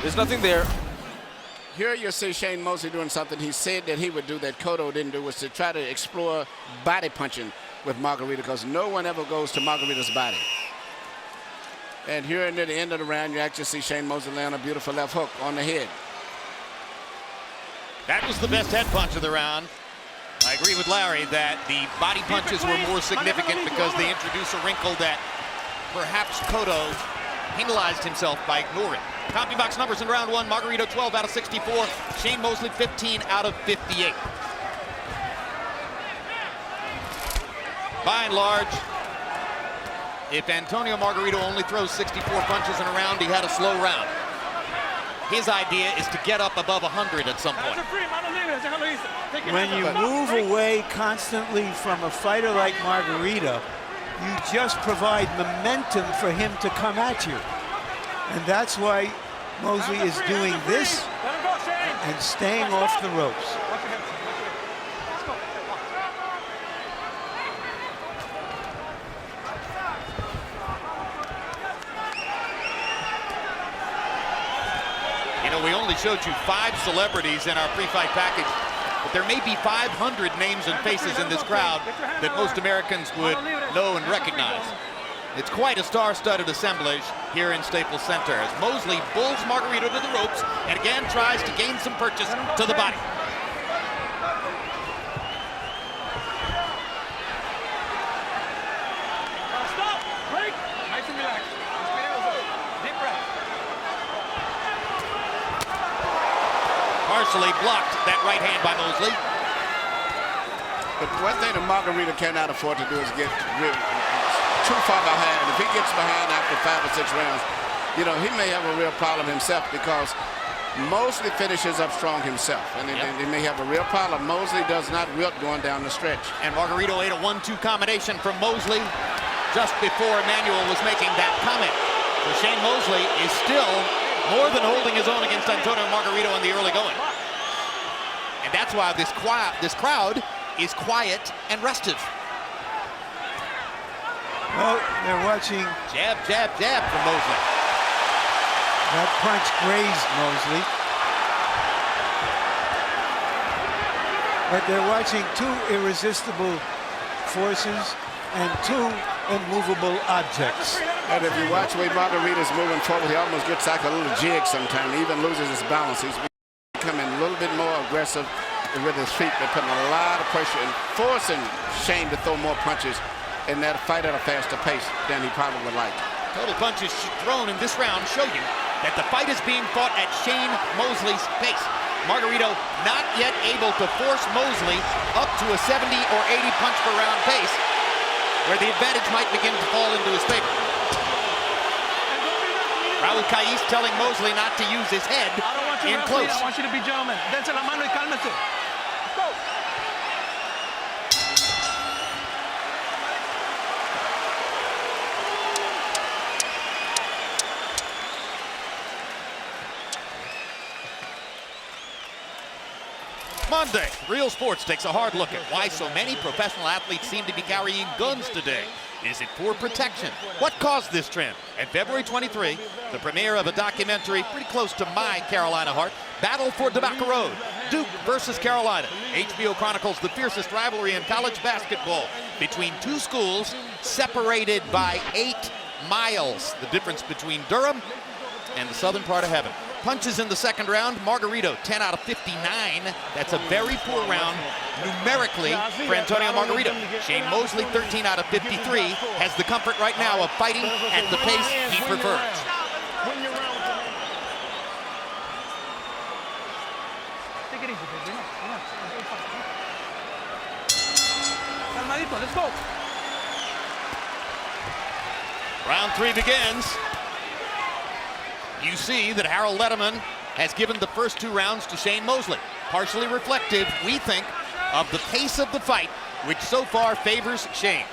There's nothing there. Here you see Shane Mosley doing something he said that he would do that Cotto didn't do, was to try to explore body punching with Margarito, because no one ever goes to Margarito's body. And here near the end of the round, you actually see Shane Mosley land a beautiful left hook on the head. That was the best head punch of the round. I agree with Larry that the body punches were more significant because they introduce a wrinkle that perhaps Cotto penalized himself by ignoring. CompuBox numbers in round one: Margarito 12 out of 64, Shane Mosley 15 out of 58. By and large, if Antonio Margarito only throws 64 punches in a round, he had a slow round. His idea is to get up above 100 at some point. When you move away constantly from a fighter like Margarito, you just provide momentum for him to come at you. And that's why Mosley is doing this and staying off the ropes. You know, we only showed you 5 celebrities in our pre-fight package, but there may be 500 names and faces in this crowd that most Americans would know and recognize. It's quite a star-studded assemblage here in Staples Center as Mosley bulls Margarito to the ropes and again tries to gain some purchase to the body. Stop! Break! Nice and relaxed. Deep breath. Partially blocked that right hand by Mosley. But one thing that Margarito cannot afford to do is get too far behind. If he gets behind after 5 or 6 rounds, you know, he may have a real problem himself, because Mosley finishes up strong himself, and he may have a real problem. Mosley does not wilt going down the stretch. And Margarito ate a 1-2 combination from Mosley just before Emmanuel was making that comment. So Shane Mosley is still more than holding his own against Antonio Margarito in the early going. And that's why this crowd is quiet and restive. Well, they're watching. Jab, jab, jab from Mosley. That punch grazed Mosley. But they're watching 2 irresistible forces and 2 immovable objects. And if you watch the way Margarito's moving forward, he almost gets like a little jig sometimes. He even loses his balance. He's becoming a little bit more aggressive with his feet. They're putting a lot of pressure and forcing Shane to throw more punches in that fight at a faster pace than he probably would like. Total punches thrown in this round show you that the fight is being fought at Shane Mosley's pace. Margarito not yet able to force Mosley up to a 70 or 80 punch per round pace, where the advantage might begin to fall into his favor. Raul Caiz telling Mosley not to use his head in close. I want you to be gentlemen. Dense la mano y cálmese. Go. Monday, Real Sports takes a hard look at why so many professional athletes seem to be carrying guns today. Is it poor protection? What caused this trend? And February 23, the premiere of a documentary pretty close to my Carolina heart, Battle for Tobacco Road. Duke versus Carolina. HBO chronicles the fiercest rivalry in college basketball between two schools separated by 8 miles. The difference between Durham and the southern part of heaven. Punches in the second round. Margarito, 10 out of 59. That's a very poor round numerically for Antonio Margarito. Shane Mosley, 13 out of 53, has the comfort right now of fighting at the pace he prefers. Take it easy, baby. Calmadito, let's go. Round 3 begins. You see that Harold Letterman has given the first 2 rounds to Shane Mosley. Partially reflective, we think, of the pace of the fight, which so far favors Shane.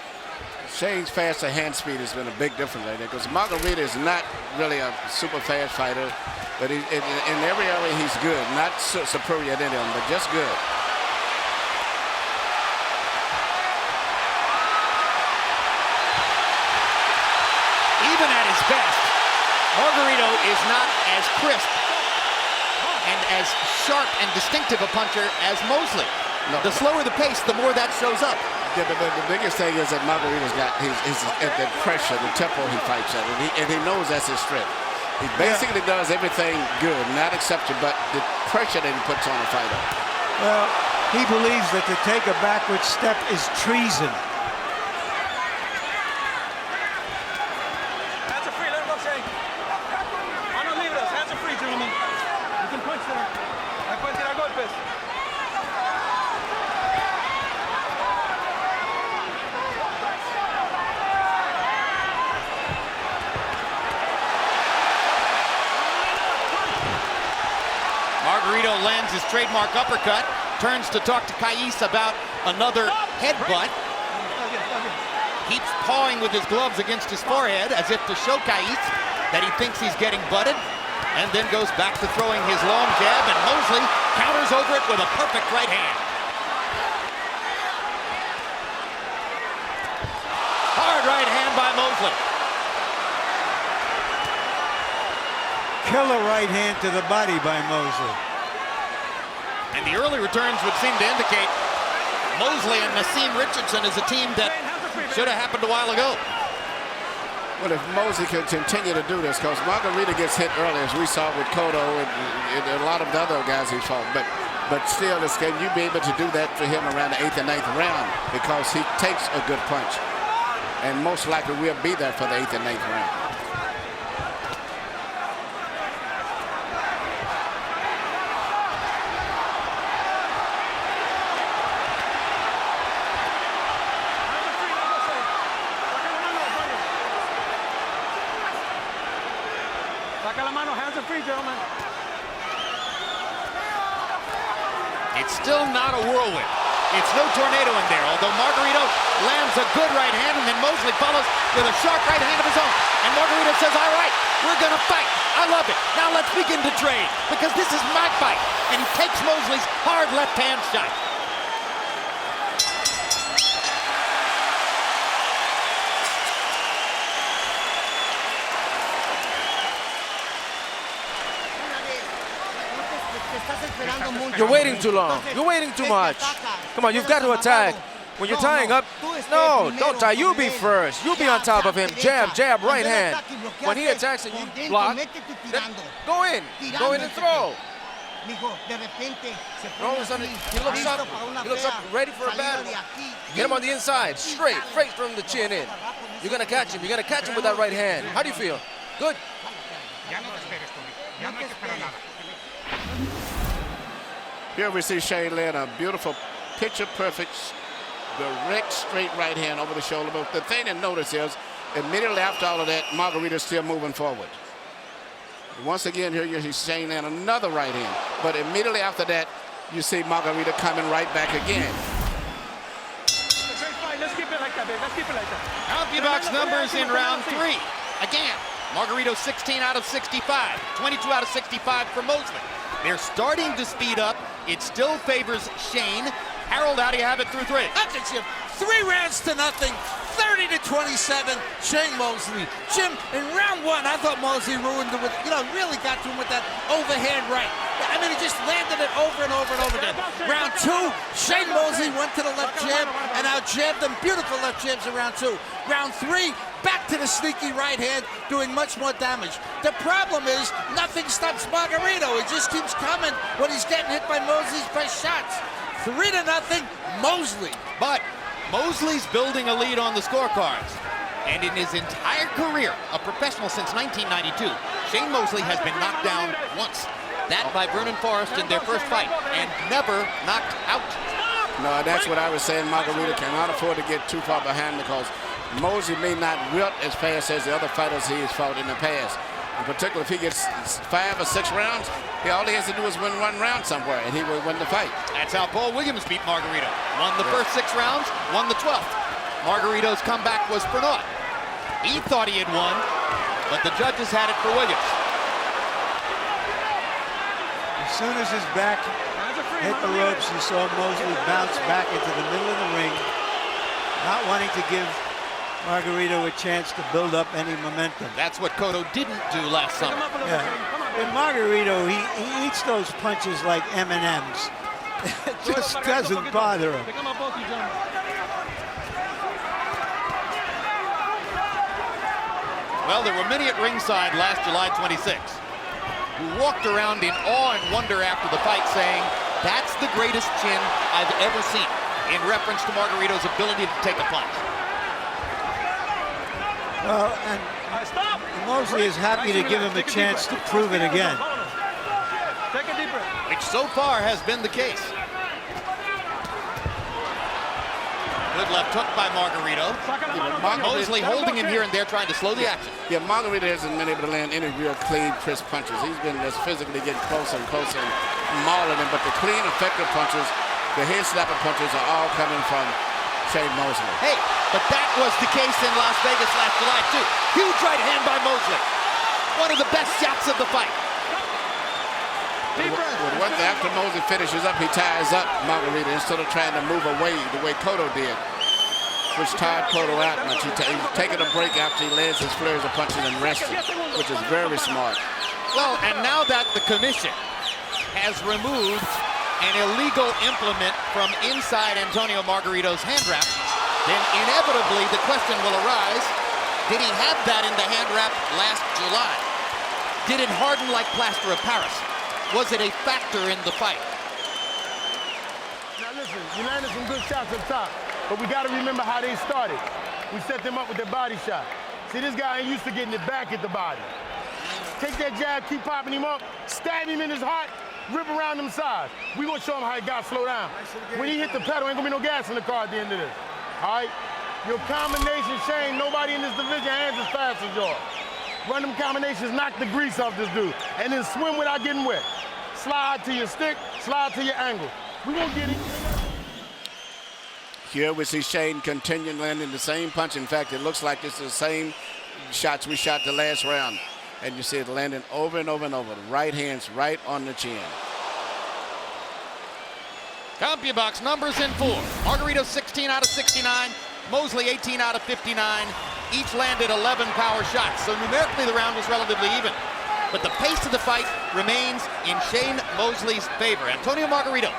Shane's faster hand speed has been a big difference right there, because Margarito is not really a super fast fighter, but in every area he's good. Not superior at any of them, but just good. Even at his best, Margarito is not as crisp and as sharp and distinctive a puncher as Mosley. No. The slower the pace, the more that shows up. Yeah, but the biggest thing is that Margarito's got his the pressure, the tempo he fights at, and he knows that's his strength. He basically does everything good, not exception, but the pressure that he puts on a fighter. Well, he believes that to take a backward step is treason. Margarito lands his trademark uppercut, turns to talk to Kais about another headbutt. Keeps pawing with his gloves against his forehead as if to show Kais that he thinks he's getting butted, and then goes back to throwing his long jab, and Mosley counters over it with a perfect right hand. Hard right hand by Mosley. Killer right hand to the body by Mosley. And the early returns would seem to indicate Mosley and Nassim Richardson is a team that should have happened a while ago. Well, if Mosley can continue to do this, because Margarito gets hit early, as we saw with Cotto and a lot of the other guys he fought, but still, can you be able to do that for him around the 8th and 9th round? Because he takes a good punch, and most likely we'll be there for the 8th and 9th round. It's still not a whirlwind. It's no tornado in there, although Margarito lands a good right hand, and then Mosley follows with a sharp right hand of his own. And Margarito says, all right, we're going to fight. I love it. Now let's begin to trade, because this is my fight. And he takes Mosley's hard left hand shot. You're waiting too long. You're waiting too much. Come on, you've got to attack. When you're tying up, no, don't tie. You be first. You be on top of him. Jab, jab, right hand. When he attacks and you block, then go in. Go in and throw. He looks up. He looks up, ready for a battle. Get him on the inside, straight from the chin in. You're gonna catch him. You're gonna catch him with that right hand. How do you feel? Good. Here we see Shane land a beautiful, picture-perfect, direct, straight right hand over the shoulder. But the thing to notice is, immediately after all of that, Margarito's still moving forward. Once again, here you see Shane land another right hand. But immediately after that, you see Margarito coming right back again. Let's keep it like that, babe. Let's keep it like that. CompuBox numbers in round 3. Again, Margarito 16 out of 65, 22 out of 65 for Mosley. They're starting to speed up. It still favors Shane. Harold, how do you have it through 3? That's it, Jim. 3 rounds to nothing. 30-27, Shane Mosley. Jim, in round 1, I thought Mosley ruined it with, really got to him with that overhand right. I mean, he just landed it over and over and over again. Round 2, Shane Mosley went to the left jab and out-jabbed him. Beautiful left jabs in round 2. Round 3, back to the sneaky right hand, doing much more damage. The problem is, nothing stops Margarito. He just keeps coming when he's getting hit by Mosley's best shots. 3-0, Mosley. But Mosley's building a lead on the scorecards. And in his entire career, a professional since 1992, Shane Mosley has been knocked down once. That by Vernon Forrest in their first fight, and never knocked out. No, that's what I was saying. Margarito cannot afford to get too far behind because Mosley may not wilt as fast as the other fighters he has fought in the past. In particular, if he gets 5 or 6 rounds, all he has to do is win 1 round somewhere, and he will win the fight. That's how Paul Williams beat Margarito. Won the first 6 rounds, won the 12th. Margarito's comeback was for naught. He thought he had won, but the judges had it for Williams. As soon as his back hit the ropes, you saw Mosley bounce back into the middle of the ring, not wanting to give Margarito a chance to build up any momentum. That's what Cotto didn't do last summer. Yeah. With Margarito, he eats those punches like M&Ms. It just doesn't bother him. Well, there were many at ringside last July 26 who walked around in awe and wonder after the fight saying, that's the greatest chin I've ever seen, in reference to Margarito's ability to take a punch. Well, and Mosley is happy to give him a chance to prove it again. Which so far has been the case. Good left hook by Margarito. Mosley holding him here and there, trying to slow the action. Yeah, Margarito hasn't been able to land any real clean, crisp punches. He's been just physically getting closer and closer and mauling him. But the clean, effective punches, the head-slapping punches are all coming from Shane Mosley. Hey, but that was the case in Las Vegas last July, too. Huge right hand by Mosley. One of the best shots of the fight. After Mosley finishes up, he ties up Margarito instead of trying to move away the way Cotto did, which tired Cotto out much. He's taking a break after he lands his flurries of punches and resting, which is very smart. Well, and now that the commission has removed an illegal implement from inside Antonio Margarito's hand wrap, then inevitably the question will arise, did he have that in the hand wrap last July? Did it harden like plaster of Paris? Was it a factor in the fight? Now listen, you landed some good shots up top, but we got to remember how they started. We set them up with their body shot. See, this guy ain't used to getting it back at the body. Take that jab, keep popping him up, stab him in his heart, rip around them sides. We gonna show him how he got to slow down. When he hit the pedal, ain't gonna be no gas in the car at the end of this. All right? Your combination, Shane, nobody in this division hands as fast as yours. Run them combinations, knock the grease off this dude, and then swim without getting wet. Slide to your stick, slide to your angle. We gonna get it. Here we see Shane continuing landing the same punch. In fact, it looks like it's the same shots we shot the last round. And you see it landing over and over and over. The right hand's right on the chin. CompuBox numbers in 4. Margarito 16 out of 69. Mosley 18 out of 59. Each landed 11 power shots. So numerically the round was relatively even. But the pace of the fight remains in Shane Mosley's favor. Antonio Margarito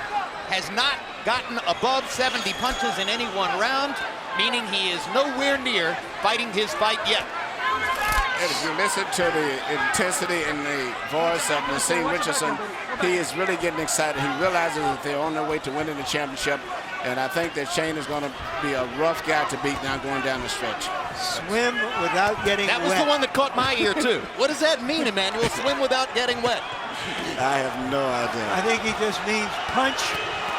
has not gotten above 70 punches in any one round, meaning he is nowhere near fighting his fight yet. And if you listen to the intensity and the voice of Nassim Richardson, he is really getting excited. He realizes that they're on their way to winning the championship. And I think that Shane is going to be a rough guy to beat now going down the stretch. Swim without getting wet. That was the one that caught my ear, too. What does that mean, Emmanuel? Swim without getting wet? I have no idea. I think he just means punch,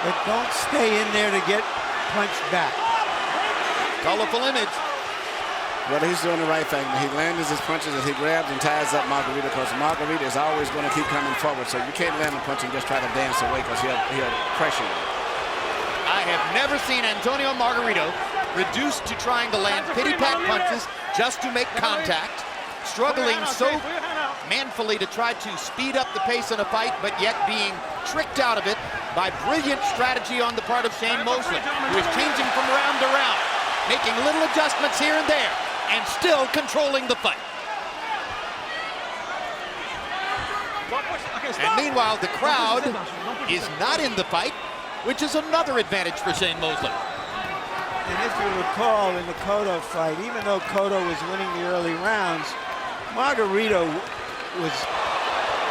but don't stay in there to get punched back. Colorful image. Well, he's doing the right thing. He lands his punches as he grabs and ties up Margarito, because Margarito is always going to keep coming forward. So you can't land a punch and just try to dance away, because he'll pressure you. I have never seen Antonio Margarito reduced to trying to land pity-pat punches just to make contact, struggling so manfully to try to speed up the pace in a fight, but yet being tricked out of it by brilliant strategy on the part of Shane Mosley, who is changing from round to round, making little adjustments here and there, and still controlling the fight. And meanwhile, the crowd is not in the fight, which is another advantage for Shane Mosley. And if you recall in the Cotto fight, even though Cotto was winning the early rounds, Margarito was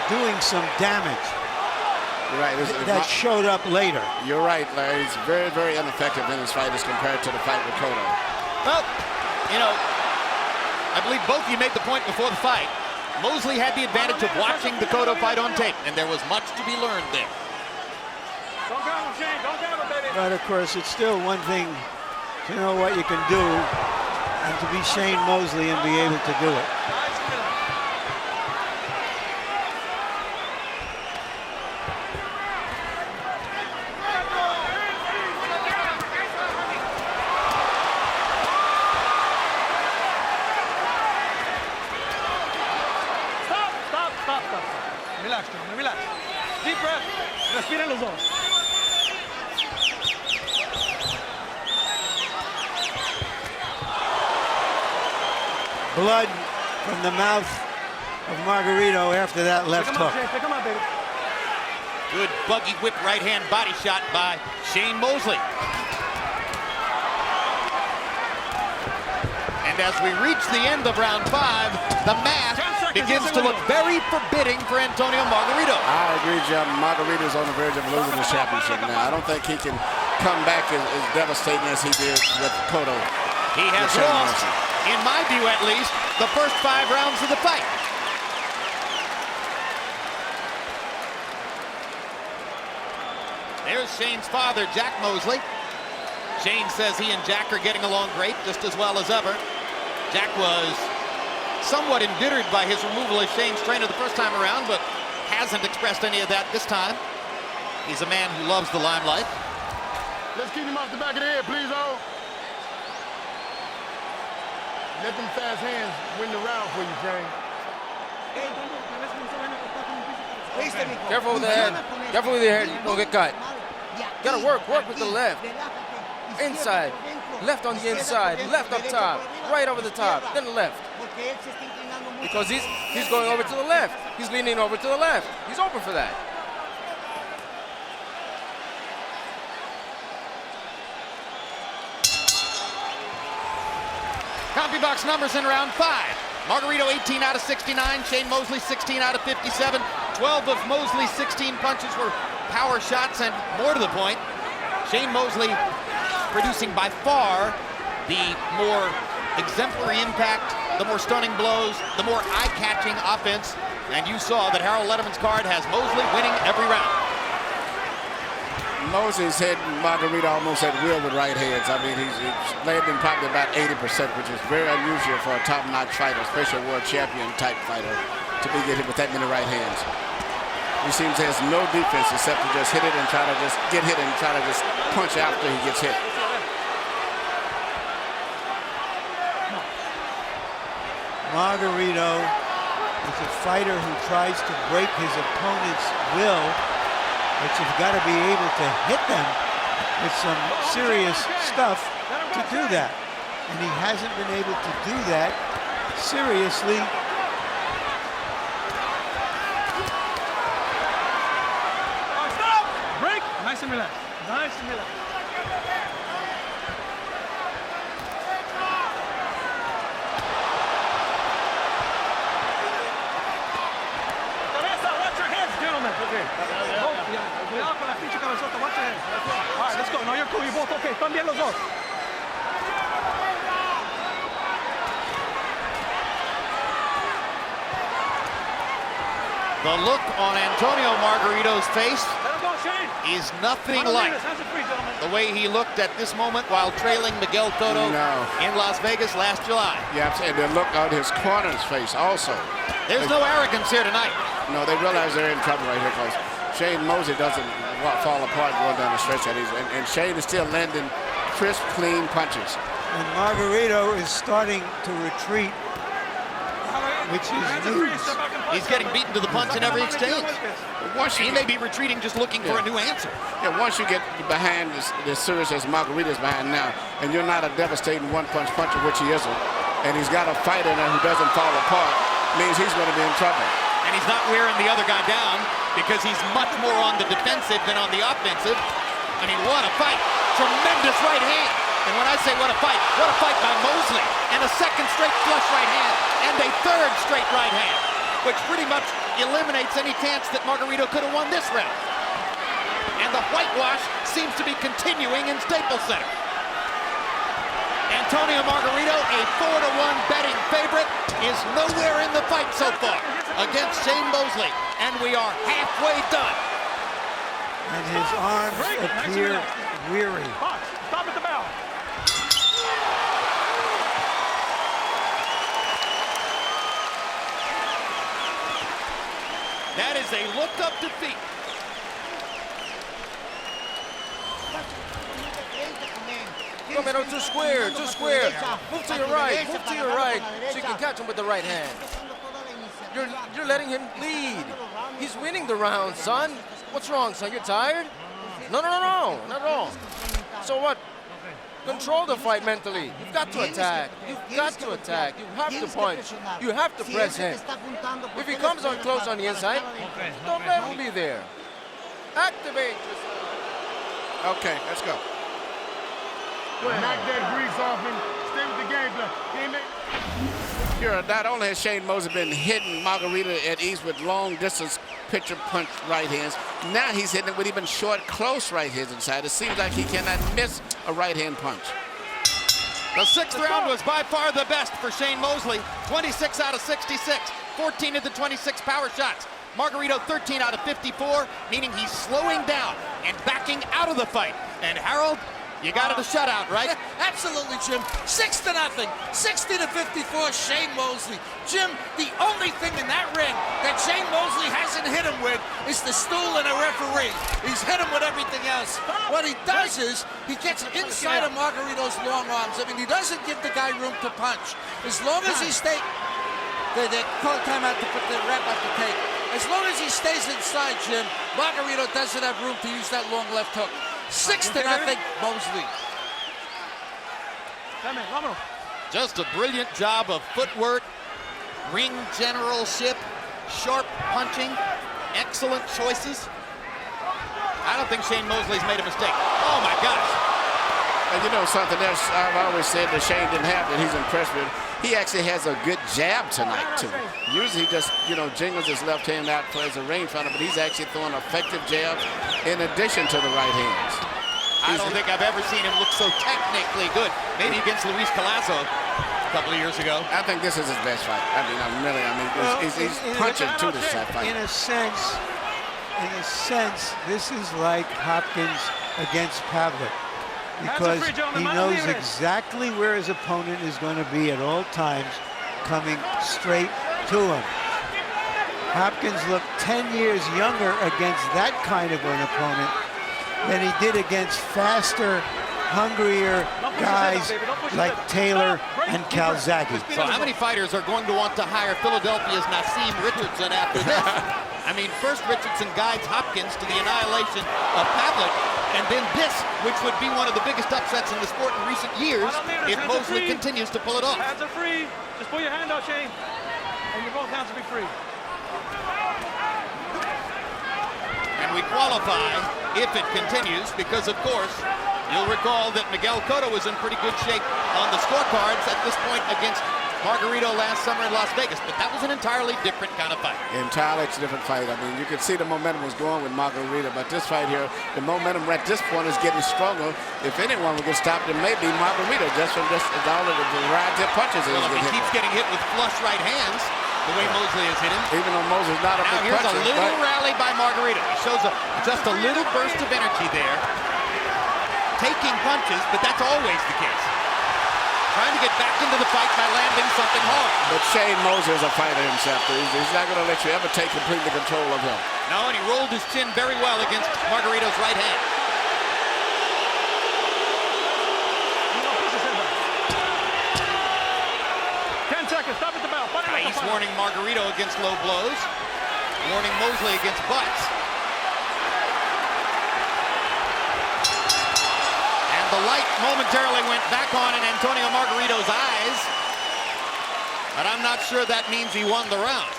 doing some damage. You're right. That showed up later. You're right, Larry. He's very, very ineffective in his fight as compared to the fight with Cotto. Well, you know, I believe both of you made the point before the fight. Mosley had the advantage of watching the Cotto fight on tape, and there was much to be learned there. Don't grab him, Shane. Don't grab him, baby. But of course, it's still one thing to know what you can do and to be Shane Mosley and be able to do it. Relax, Jerome, relax. Deep breath. Respiren los dos. Blood from the mouth of Margarito after that left hook. Come on, baby. Good buggy whip right hand body shot by Shane Mosley. And as we reach the end of round 5, the math begins to look very forbidding for Antonio Margarito. I agree, Jim. Margarito's on the verge of losing the championship now. I don't think he can come back as devastating as he did with Cotto. He has lost, in my view at least, the first 5 rounds of the fight. There's Shane's father, Jack Mosley. Shane says he and Jack are getting along great, just as well as ever. Jack was somewhat embittered by his removal as Shane's trainer the first time around, but hasn't expressed any of that this time. He's a man who loves the limelight. Let's keep him off the back of the head, please, oh. Let them fast hands win the round for you, Shane. Careful with the head. Careful with your head. You don't get cut. Gotta work with the left. Inside. Left on the inside. Left up top. Right over the top. Then left. Because he's going over to the left. He's leaning over to the left. He's open for that. CompuBox numbers in round 5. Margarito 18 out of 69, Shane Mosley 16 out of 57. 12 of Mosley's 16 punches were power shots, and more to the point, Shane Mosley producing by far the more exemplary impact, the more stunning blows, the more eye-catching offense. And you saw that Harold Letterman's card has Mosley winning every round. Mosley's hit Margarito almost at will with right hands. I mean, he's landing probably about 80%, which is very unusual for a top-notch fighter, especially a world champion type fighter, to be getting hit with that many right hands. He seems to have no defense except to just hit it and try to just get hit and try to just punch after he gets hit. Margarito is a fighter who tries to break his opponent's will, but you've got to be able to hit them with some serious stuff to do that. And he hasn't been able to do that seriously. Stop! Break! Nice and relaxed. Nice and relaxed. Watch your hands, gentlemen. Okay. Cuidado con la pinche cabezota. Watch your hands. All right, let's go. No, you're cool. You're both okay. Están bien los dos. The look on Antonio Margarito's face is nothing like the way he looked at this moment while trailing Miguel Cotto in Las Vegas last July. Yeah, and the look on his corner's face also. There's no arrogance here tonight. No, they realize they're in trouble right here because Shane Mosley doesn't fall apart going down the stretch. And Shane is still landing crisp, clean punches. And Margarito is starting to retreat, which is news. He's getting beaten to the punch in every exchange. He may be retreating just looking for a new answer. Yeah, once you get behind as serious as Margarito's behind now, and you're not a devastating one-punch puncher, which he isn't, and he's got a fighter now who doesn't fall apart, means he's going to be in trouble. And he's not wearing the other guy down. because he's much more on the defensive than on the offensive. I mean, what a fight. Tremendous right hand. And when I say what a fight by Mosley. And a second straight flush right hand. And a third straight right hand, which pretty much eliminates any chance that Margarito could have won this round. And the whitewash seems to be continuing in Staples Center. Antonio Margarito, a 4-1 betting favorite, is nowhere in the fight so far against Shane Mosley. And we are halfway done. And his arms appear weary. Stop at the bell. That is a looked-up defeat. Go, man, too square, too square. Move to your right, so you can catch him with the right hand. You're letting him lead. He's winning the round, son. What's wrong, son? You're tired? No, not at all. So what? Control the fight mentally. You've got to attack. You have to punch. You have to press him. If he comes on close on the inside, don't let him be there. Activate. Okay, let's go. Knock that grease off and stay with the game plan. Here, not only has Shane Mosley been hitting Margarito at ease with long distance pitcher punch right hands, now he's hitting it with even short, close right hands inside. It seems like he cannot miss a right hand punch. The sixth round was by far the best for Shane Mosley. 26 out of 66, 14 of the 26 power shots. Margarito 13 out of 54, meaning he's slowing down and backing out of the fight. And Harold, you got it a shutout, right? Absolutely, Jim. 6-0. 60-54, Shane Mosley. Jim, the only thing in that ring that Shane Mosley hasn't hit him with is the stool and a referee. He's hit him with everything else. What he does is he gets inside of Margarito's long arms. I mean, he doesn't give the guy room to punch. As long as he stays... They call timeout to put the rep up the tape. As long as he stays inside, Jim, Margarito doesn't have room to use that long left hook. 6-0, Mosley. Just a brilliant job of footwork, ring generalship, sharp punching, excellent choices. I don't think Shane Mosley's made a mistake. Oh my gosh. And you know something else I've always said that Shane didn't have that he's impressed with? He actually has a good jab tonight, too. Usually he just, jingles his left hand out as a rangefinder, but he's actually throwing effective jabs in addition to the right hands. I don't think I've ever seen him look so technically good. Maybe against Luis Colazo a couple of years ago. I think this is his best fight. He's punching to this fight. In a sense, this is like Hopkins against Pavlik, because he knows exactly where his opponent is going to be at all times, coming straight to him. Hopkins looked 10 years younger against that kind of an opponent than he did against faster, hungrier guys like Taylor and Calzaghe. So how many fighters are going to want to hire Philadelphia's Nassim Richardson after this? I mean, first Richardson guides Hopkins to the annihilation of Pavlik, and then this, which would be one of the biggest upsets in the sport in recent years, if Mosley continues to pull it off. Hands are free. Just pull your hand out, Shane. And your both hands will be free. And we qualify if it continues, because of course, you'll recall that Miguel Cotto was in pretty good shape on the scorecards at this point against Margarito last summer in Las Vegas, but that was an entirely different kind of fight. Entirely different fight. I mean, you could see the momentum was going with Margarito, but this fight here, the momentum at this point is getting stronger. If anyone would get stopped, it may be Margarito, just from all of the variety of punches. Well, if he keeps getting hit with flush right hands, the way Mosley is hitting. Even though Mosley's not a big puncher. Now here's a little rally by Margarito. He shows just a little burst of energy there. Taking punches, but that's always the case. Trying to get back into the fight by landing something hard. But Shane Mosley is a fighter himself. He's not going to let you ever take completely control of him. No, and he rolled his chin very well against Margarito's right hand. He's warning Margarito against low blows, warning Mosley against butts. And the light momentarily went back on in Antonio Margarito's eyes, but I'm not sure that means he won the round.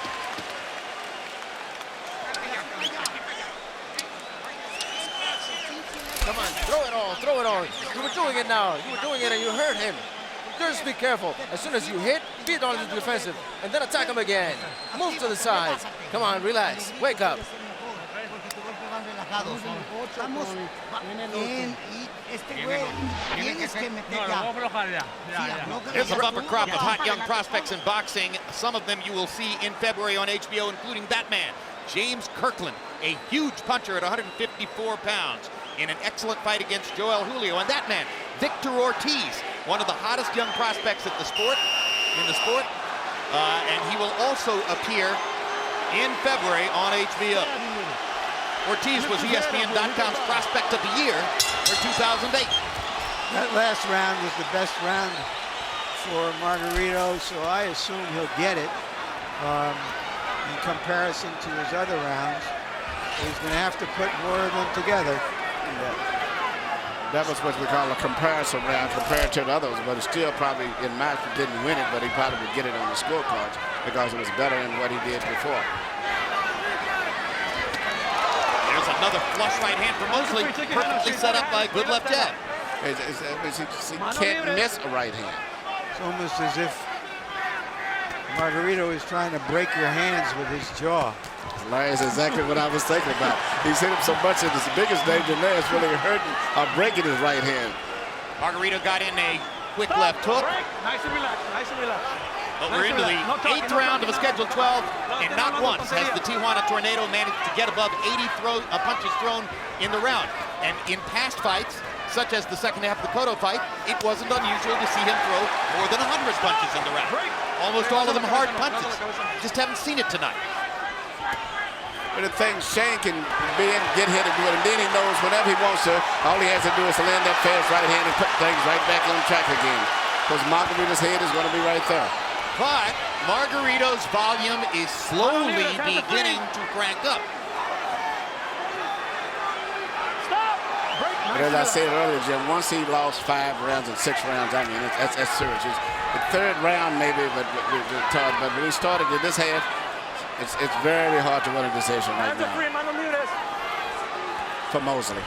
Come on, throw it all, throw it all. You were doing it now. You were doing it and you hurt him. Just be careful. As soon as you hit, be it on the defensive, and then attack him again. Move to the sides. Come on, relax. Wake up. There's a bumper crop of hot young prospects in boxing. Some of them you will see in February on HBO, including that man, James Kirkland, a huge puncher at 154 pounds in an excellent fight against Joel Julio. And that man, Victor Ortiz, one of the hottest young prospects in the sport. And he will also appear in February on HBO. Ortiz was ESPN.com's Prospect of the Year for 2008. That last round was the best round for Margarito, so I assume he'll get it. In comparison to his other rounds, he's going to have to put more of them together. That was what we call a comparison round compared to the others, but it still probably, in my didn't win it, but he probably would get it on the scorecards because it was better than what he did before. There's another flush right hand for Mosley, perfectly set up by a good left jab. He can't miss a right hand. It's almost as if Margarito is trying to break your hands with his jaw. Larry, is exactly what I was thinking about. He's hit him so much that his biggest danger there is really hurting or breaking his right hand. Margarito got in a quick left hook. Nice and relaxed, nice and relaxed. But we're into the 8th round of a scheduled 12, and not once has the Tijuana Tornado managed to get above 80 punches thrown in the round. And in past fights, such as the second half of the Cotto fight, it wasn't unusual to see him throw more than 100 punches in the round. Almost all of them hard punches. Just haven't seen it tonight. But the thing, Shane can get hit and do it, and then he knows whenever he wants to, all he has to do is to land that fast right hand and put things right back on track again. Because Margarito's head is going to be right there. But Margarito's volume is slowly beginning to crank up. But as I said earlier, Jim, once he lost 5 rounds and 6 rounds, I mean, that's serious. The 3rd round maybe, but when he started in this half, it's very hard to win a decision right now. For Mosley.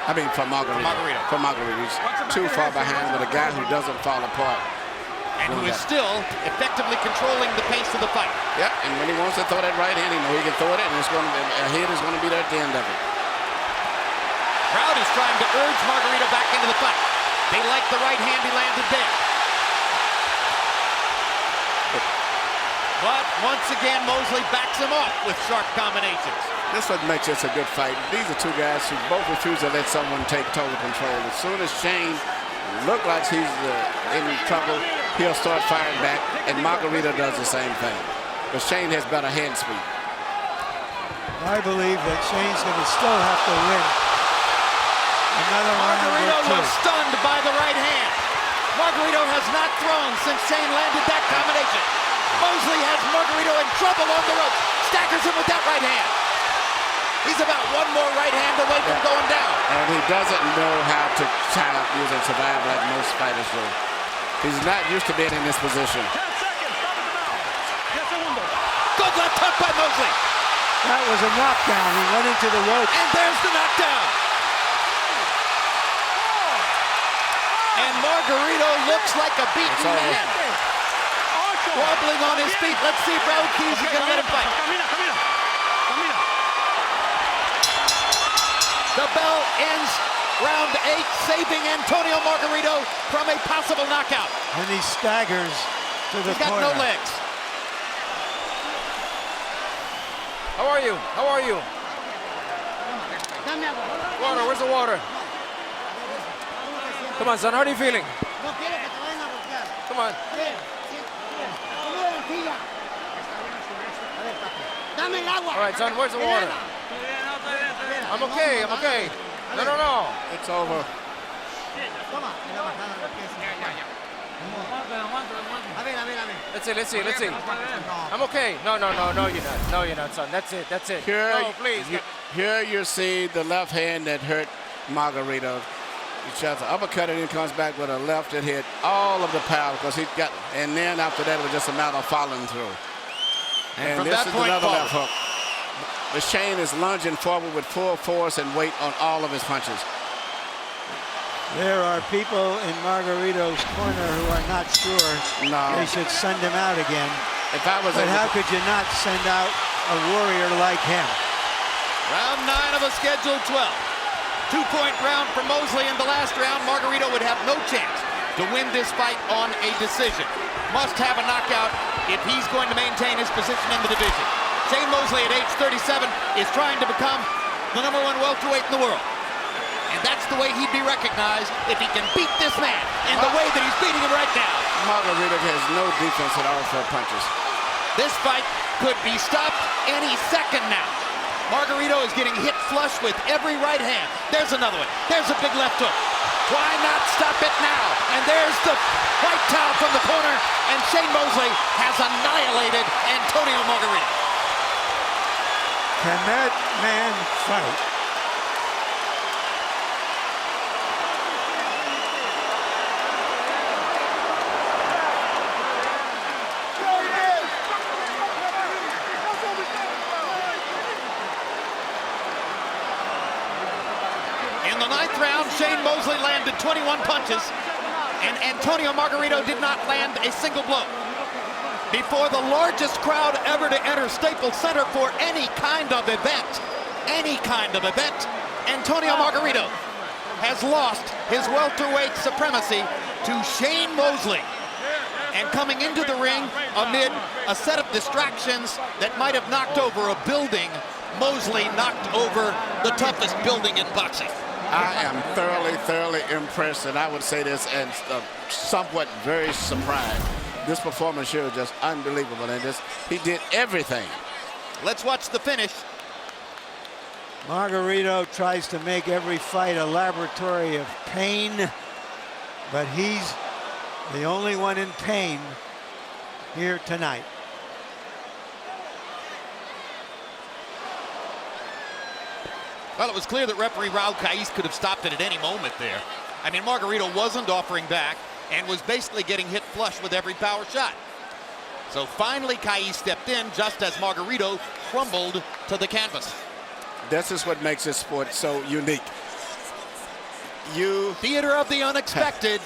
I mean, for Margarito. For Margarito. He's too far behind with a guy who doesn't fall apart. And who is still effectively controlling the pace of the fight. Yep, and when he wants to throw that right hand, he knows he can throw it, and a head is going to be there at the end of it. Crowd is trying to urge Margarito back into the fight. They like the right hand he landed there. But once again, Mosley backs him off with sharp combinations. This what makes this a good fight. These are two guys who both refuse to let someone take total control. As soon as Shane looks like he's in trouble, he'll start firing back, and Margarito does the same thing. But Shane has better hand speed. I believe that Shane's going to still have to win another round or Margarito two. was stunned by the right hand. Margarito has not thrown since Shane landed that combination. Mosley has Margarito in trouble on the ropes. Staggers him with that right hand. He's about one more right hand away from going down. And he doesn't know how to tie up, use, and survive like most fighters do. He's not used to being in this position. 10 seconds, stop at the mouth. Good left hook by Mosley. That was a knockdown. He went into the ropes. And there's the knockdown. And Margarito looks like a beaten man. Wobbling on his feet. Let's see if Raul Keys is going to let him fight. The bell ends round 8, saving Antonio Margarito from a possible knockout. And he staggers to the He's got corner. no legs. How are you? How are you? Water, where's the water? Come on, son, how are you feeling? Come on. All right, son, where's the water? I'm okay, I'm okay. No. It's over. Let's see. I'm okay. No, you're not. No, you're not, son. That's it. Here, no, please. Here you see the left hand that hurt Margarito. He shots an uppercut and then comes back with a left that hit all of the power because he got, and then after that it was just a matter of following through. And this is another left hook. But Shane is lunging forward with full force and weight on all of his punches. There are people in Margarito's corner who are not sure they should send him out again. If I was, but how could you not send out a warrior like him? Round 9 of a scheduled 12. 2-point round for Mosley in the last round. Margarito would have no chance to win this fight on a decision. Must have a knockout if he's going to maintain his position in the division. Shane Mosley at age 37 is trying to become the #1 welterweight in the world. And that's the way he'd be recognized if he can beat this man in the way that he's beating him right now. Margarito has no defense at all for punches. This fight could be stopped any second now. Margarito is getting hit flush with every right hand. There's another one. There's a big left hook. Why not stop it now? And there's the white towel from the corner, and Shane Mosley has annihilated Antonio Margarito. Can that man fight? In the 9th round, Shane Mosley landed 21 punches, and Antonio Margarito did not land a single blow. Before the largest crowd ever to enter Staples Center for any kind of event, Antonio Margarito has lost his welterweight supremacy to Shane Mosley. And coming into the ring amid a set of distractions that might have knocked over a building, Mosley knocked over the toughest building in boxing. I am thoroughly impressed, and I would say this, and somewhat very surprised. This performance here is just unbelievable, and he did everything. Let's watch the finish. Margarito tries to make every fight a laboratory of pain, but he's the only one in pain here tonight. Well, it was clear that referee Raul Caiz could have stopped it at any moment there. I mean, Margarito wasn't offering back and was basically getting hit flush with every power shot. So finally Caiz stepped in just as Margarito crumbled to the canvas. This is what makes this sport so unique. Theater of the unexpected.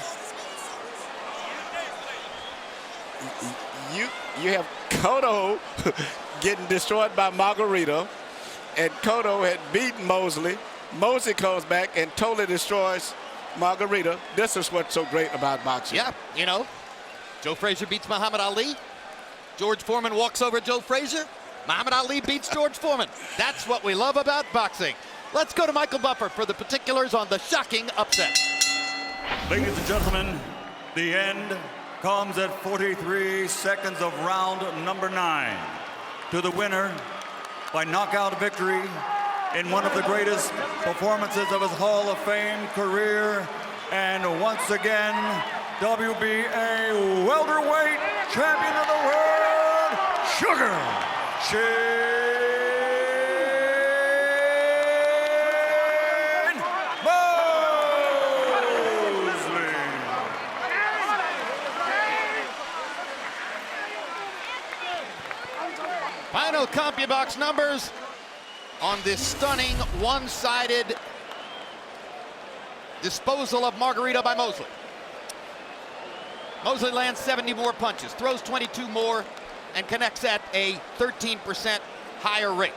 You have Cotto getting destroyed by Margarito, and Cotto had beaten Mosley. Mosley comes back and totally destroys Margarito. This is what's so great about boxing. Yeah, you know, Joe Frazier beats Muhammad Ali. George Foreman walks over Joe Frazier. Muhammad Ali beats George Foreman. That's what we love about boxing. Let's go to Michael Buffer for the particulars on the shocking upset. Ladies and gentlemen, the end comes at 43 seconds of round number 9. To the winner by knockout victory in one of the greatest performances of his Hall of Fame career, and once again, WBA welterweight champion of the world, Sugar Shane Mosley. Final CompuBox numbers on this stunning one-sided disposal of Margarito by Mosley. Mosley lands 70 more punches, throws 22 more, and connects at a 13% higher rate.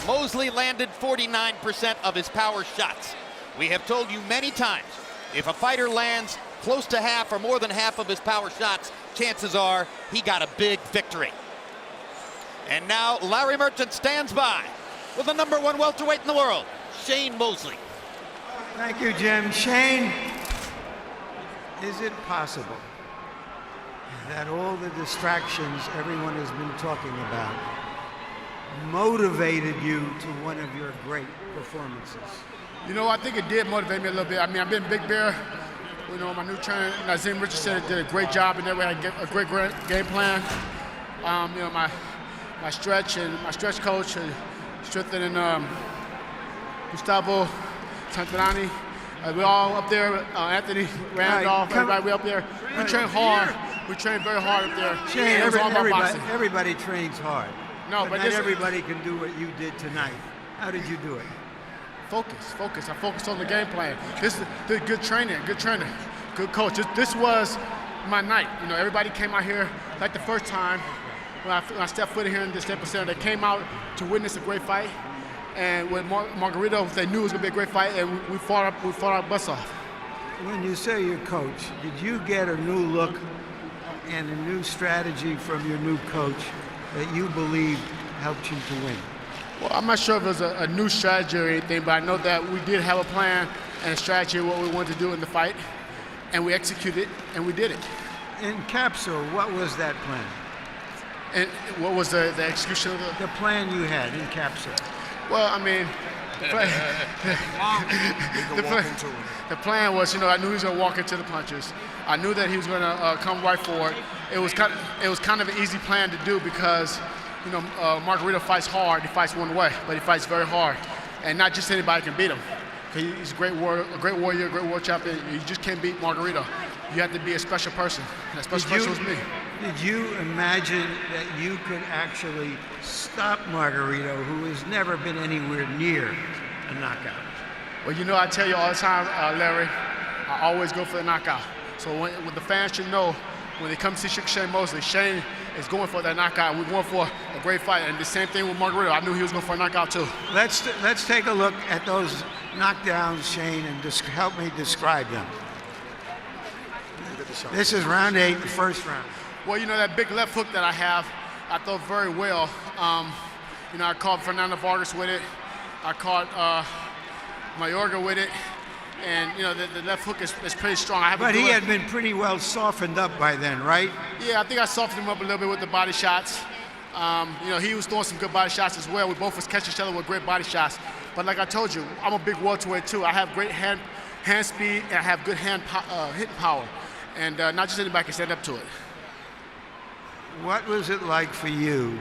Mosley landed 49% of his power shots. We have told you many times, if a fighter lands close to half or more than half of his power shots, chances are he got a big victory. And now Larry Merchant stands by with the #1 welterweight in the world, Shane Mosley. Thank you, Jim. Shane, is it possible that all the distractions everyone has been talking about motivated you to one of your great performances? You know, I think it did motivate me a little bit. I mean, I've been Big Bear. You know, my new trainer, Nazim Richardson, did a great job in that way. I get a great game plan. You know, my stretch coach, strengthening Gustavo Santarani. We're all up there. Anthony Randolph, everybody, we up there. We train hard. We train very hard up there. Shane, everybody trains hard. No, but not everybody can do what you did tonight. How did you do it? focus. I focused on the game plan. This is good training, good coach. This was my night. You know, everybody came out here like the first time when I stepped foot in here in the Staples Center. They came out to witness a great fight, and with Margarito, they knew it was gonna be a great fight, and we fought our butts off. When you say your coach, did you get a new look and a new strategy from your new coach that you believed helped you to win? Well, I'm not sure if it was a new strategy or anything, but I know that we did have a plan and a strategy of what we wanted to do in the fight, and we executed, and we did it. In Capsule, what was that plan? And what was the execution of the plan you had in Capsule? Well, I mean, the plan was, you know, I knew he was going to walk into the punches. I knew that he was going to come right forward. It was kind of an easy plan to do because, you know, Margarito fights hard. He fights one way, but he fights very hard, and not just anybody can beat him. He's a great warrior, great world champion. You just can't beat Margarito. You have to be a special person. That special person was me. Did you imagine that you could actually stop Margarito, who has never been anywhere near a knockout? Well, you know, I tell you all the time, Larry, I always go for the knockout. So when the fans should know, when they come to see Shane Mosley, Shane is going for that knockout. We're going for a great fight. And the same thing with Margarito. I knew he was going for a knockout too. Let's take a look at those knockdowns, Shane, and help me describe them. This is round 8, the first round. Well, you know, that big left hook that I have, I throw very well. You know, I caught Fernando Vargas with it. I caught Mayorga with it. And, you know, the left hook is pretty strong. But he had been pretty well softened up by then, right? Yeah, I think I softened him up a little bit with the body shots. You know, he was throwing some good body shots as well. We both was catching each other with great body shots. But like I told you, I'm a big welterweight too. I have great hand speed, and I have good hitting power. And not just anybody can stand up to it. What was it like for you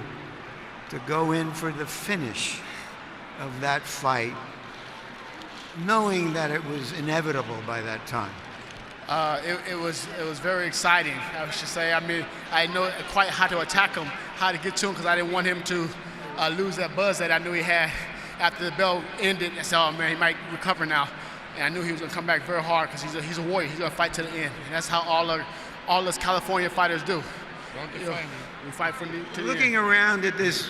to go in for the finish of that fight, knowing that it was inevitable by that time? It was very exciting, I should say. I mean, I know quite how to attack him, how to get to him, because I didn't want him to lose that buzz that I knew he had after the bell ended. I said, oh man, he might recover now. And I knew he was going to come back very hard because he's a warrior. He's going to fight to the end. And that's how all us California fighters do. You know, we fight to the end. Looking around at this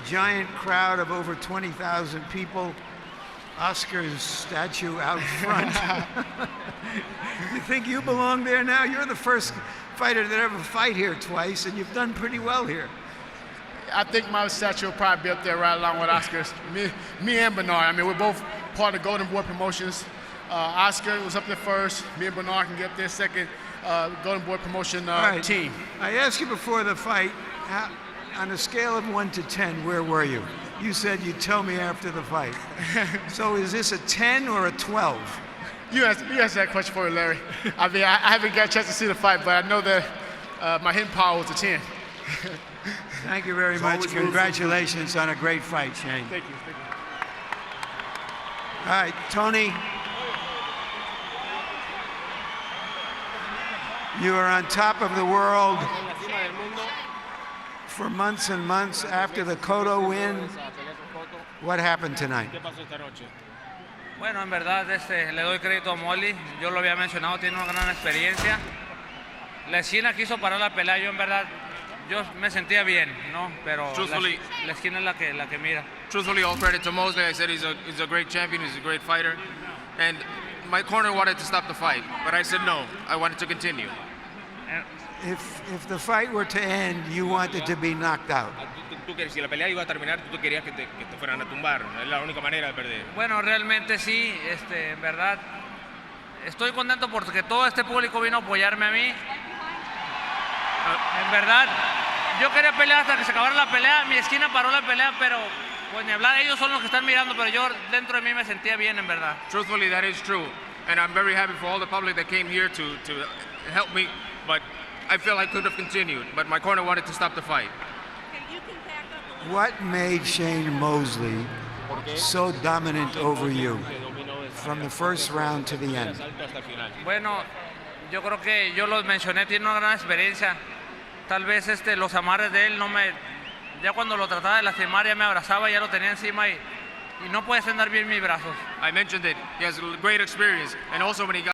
giant crowd of over 20,000 people, Oscar's statue out front. You think you belong there now? You're the first fighter that ever fight here twice, and you've done pretty well here. I think my statue will probably be up there right along with Oscar's. Me and Bernard. I mean, we're both part of Golden Boy Promotions. Oscar was up there first. Me and Bernard can get up there second. Golden Boy Promotion team. I asked you before the fight, on a scale of 1 to 10, where were you? You said you'd tell me after the fight. So is this a 10 or a 12? You asked that question for me, Larry. I mean, I haven't got a chance to see the fight, but I know that my hitting power was a 10. Thank you very much. Congratulations on a great fight, Shane. Thank you. All right, Tony. You are on top of the world for months and months after the Cotto win. What happened tonight? Bueno, en verdad le doy crédito a Mosley. Yo lo había mencionado, tiene una gran experiencia. La esquina quiso parar la pelea. Yo en verdad, yo me sentía bien, ¿no? Pero la esquina es la que mira. Truthfully, all credit to Mosley. I said he's a great champion, he's a great fighter. And my corner wanted to stop the fight, but I said no. I wanted to continue. If the fight were to end, you wanted to be knocked out. Si la pelea iba a terminar, tú querías que te fueran a tumbar. Es la única manera de perder. Bueno, realmente sí, en verdad, estoy contento porque todo este público vino a apoyarme a mí. En verdad, yo quería pelear hasta que se acabara la pelea. Mi esquina paró la pelea, pero pues ni hablar. Ellos son los que están mirando, pero yo dentro de mí me sentía bien, en verdad. Truthfully, that is true, and I'm very happy for all the public that came here to help me. But I feel I could have continued, but my corner wanted to stop the fight. What made Shane Mosley so dominant over you from the first round to the end? Bueno, yo creo que yo los mencioné, tiene una gran experiencia. Tal vez los amarres de él ya cuando lo trataba de lastimar ya me abrazaba, ya lo tenía encima y y no puede cenar bien mis brazos. I mentioned that he has a great experience, and also when he got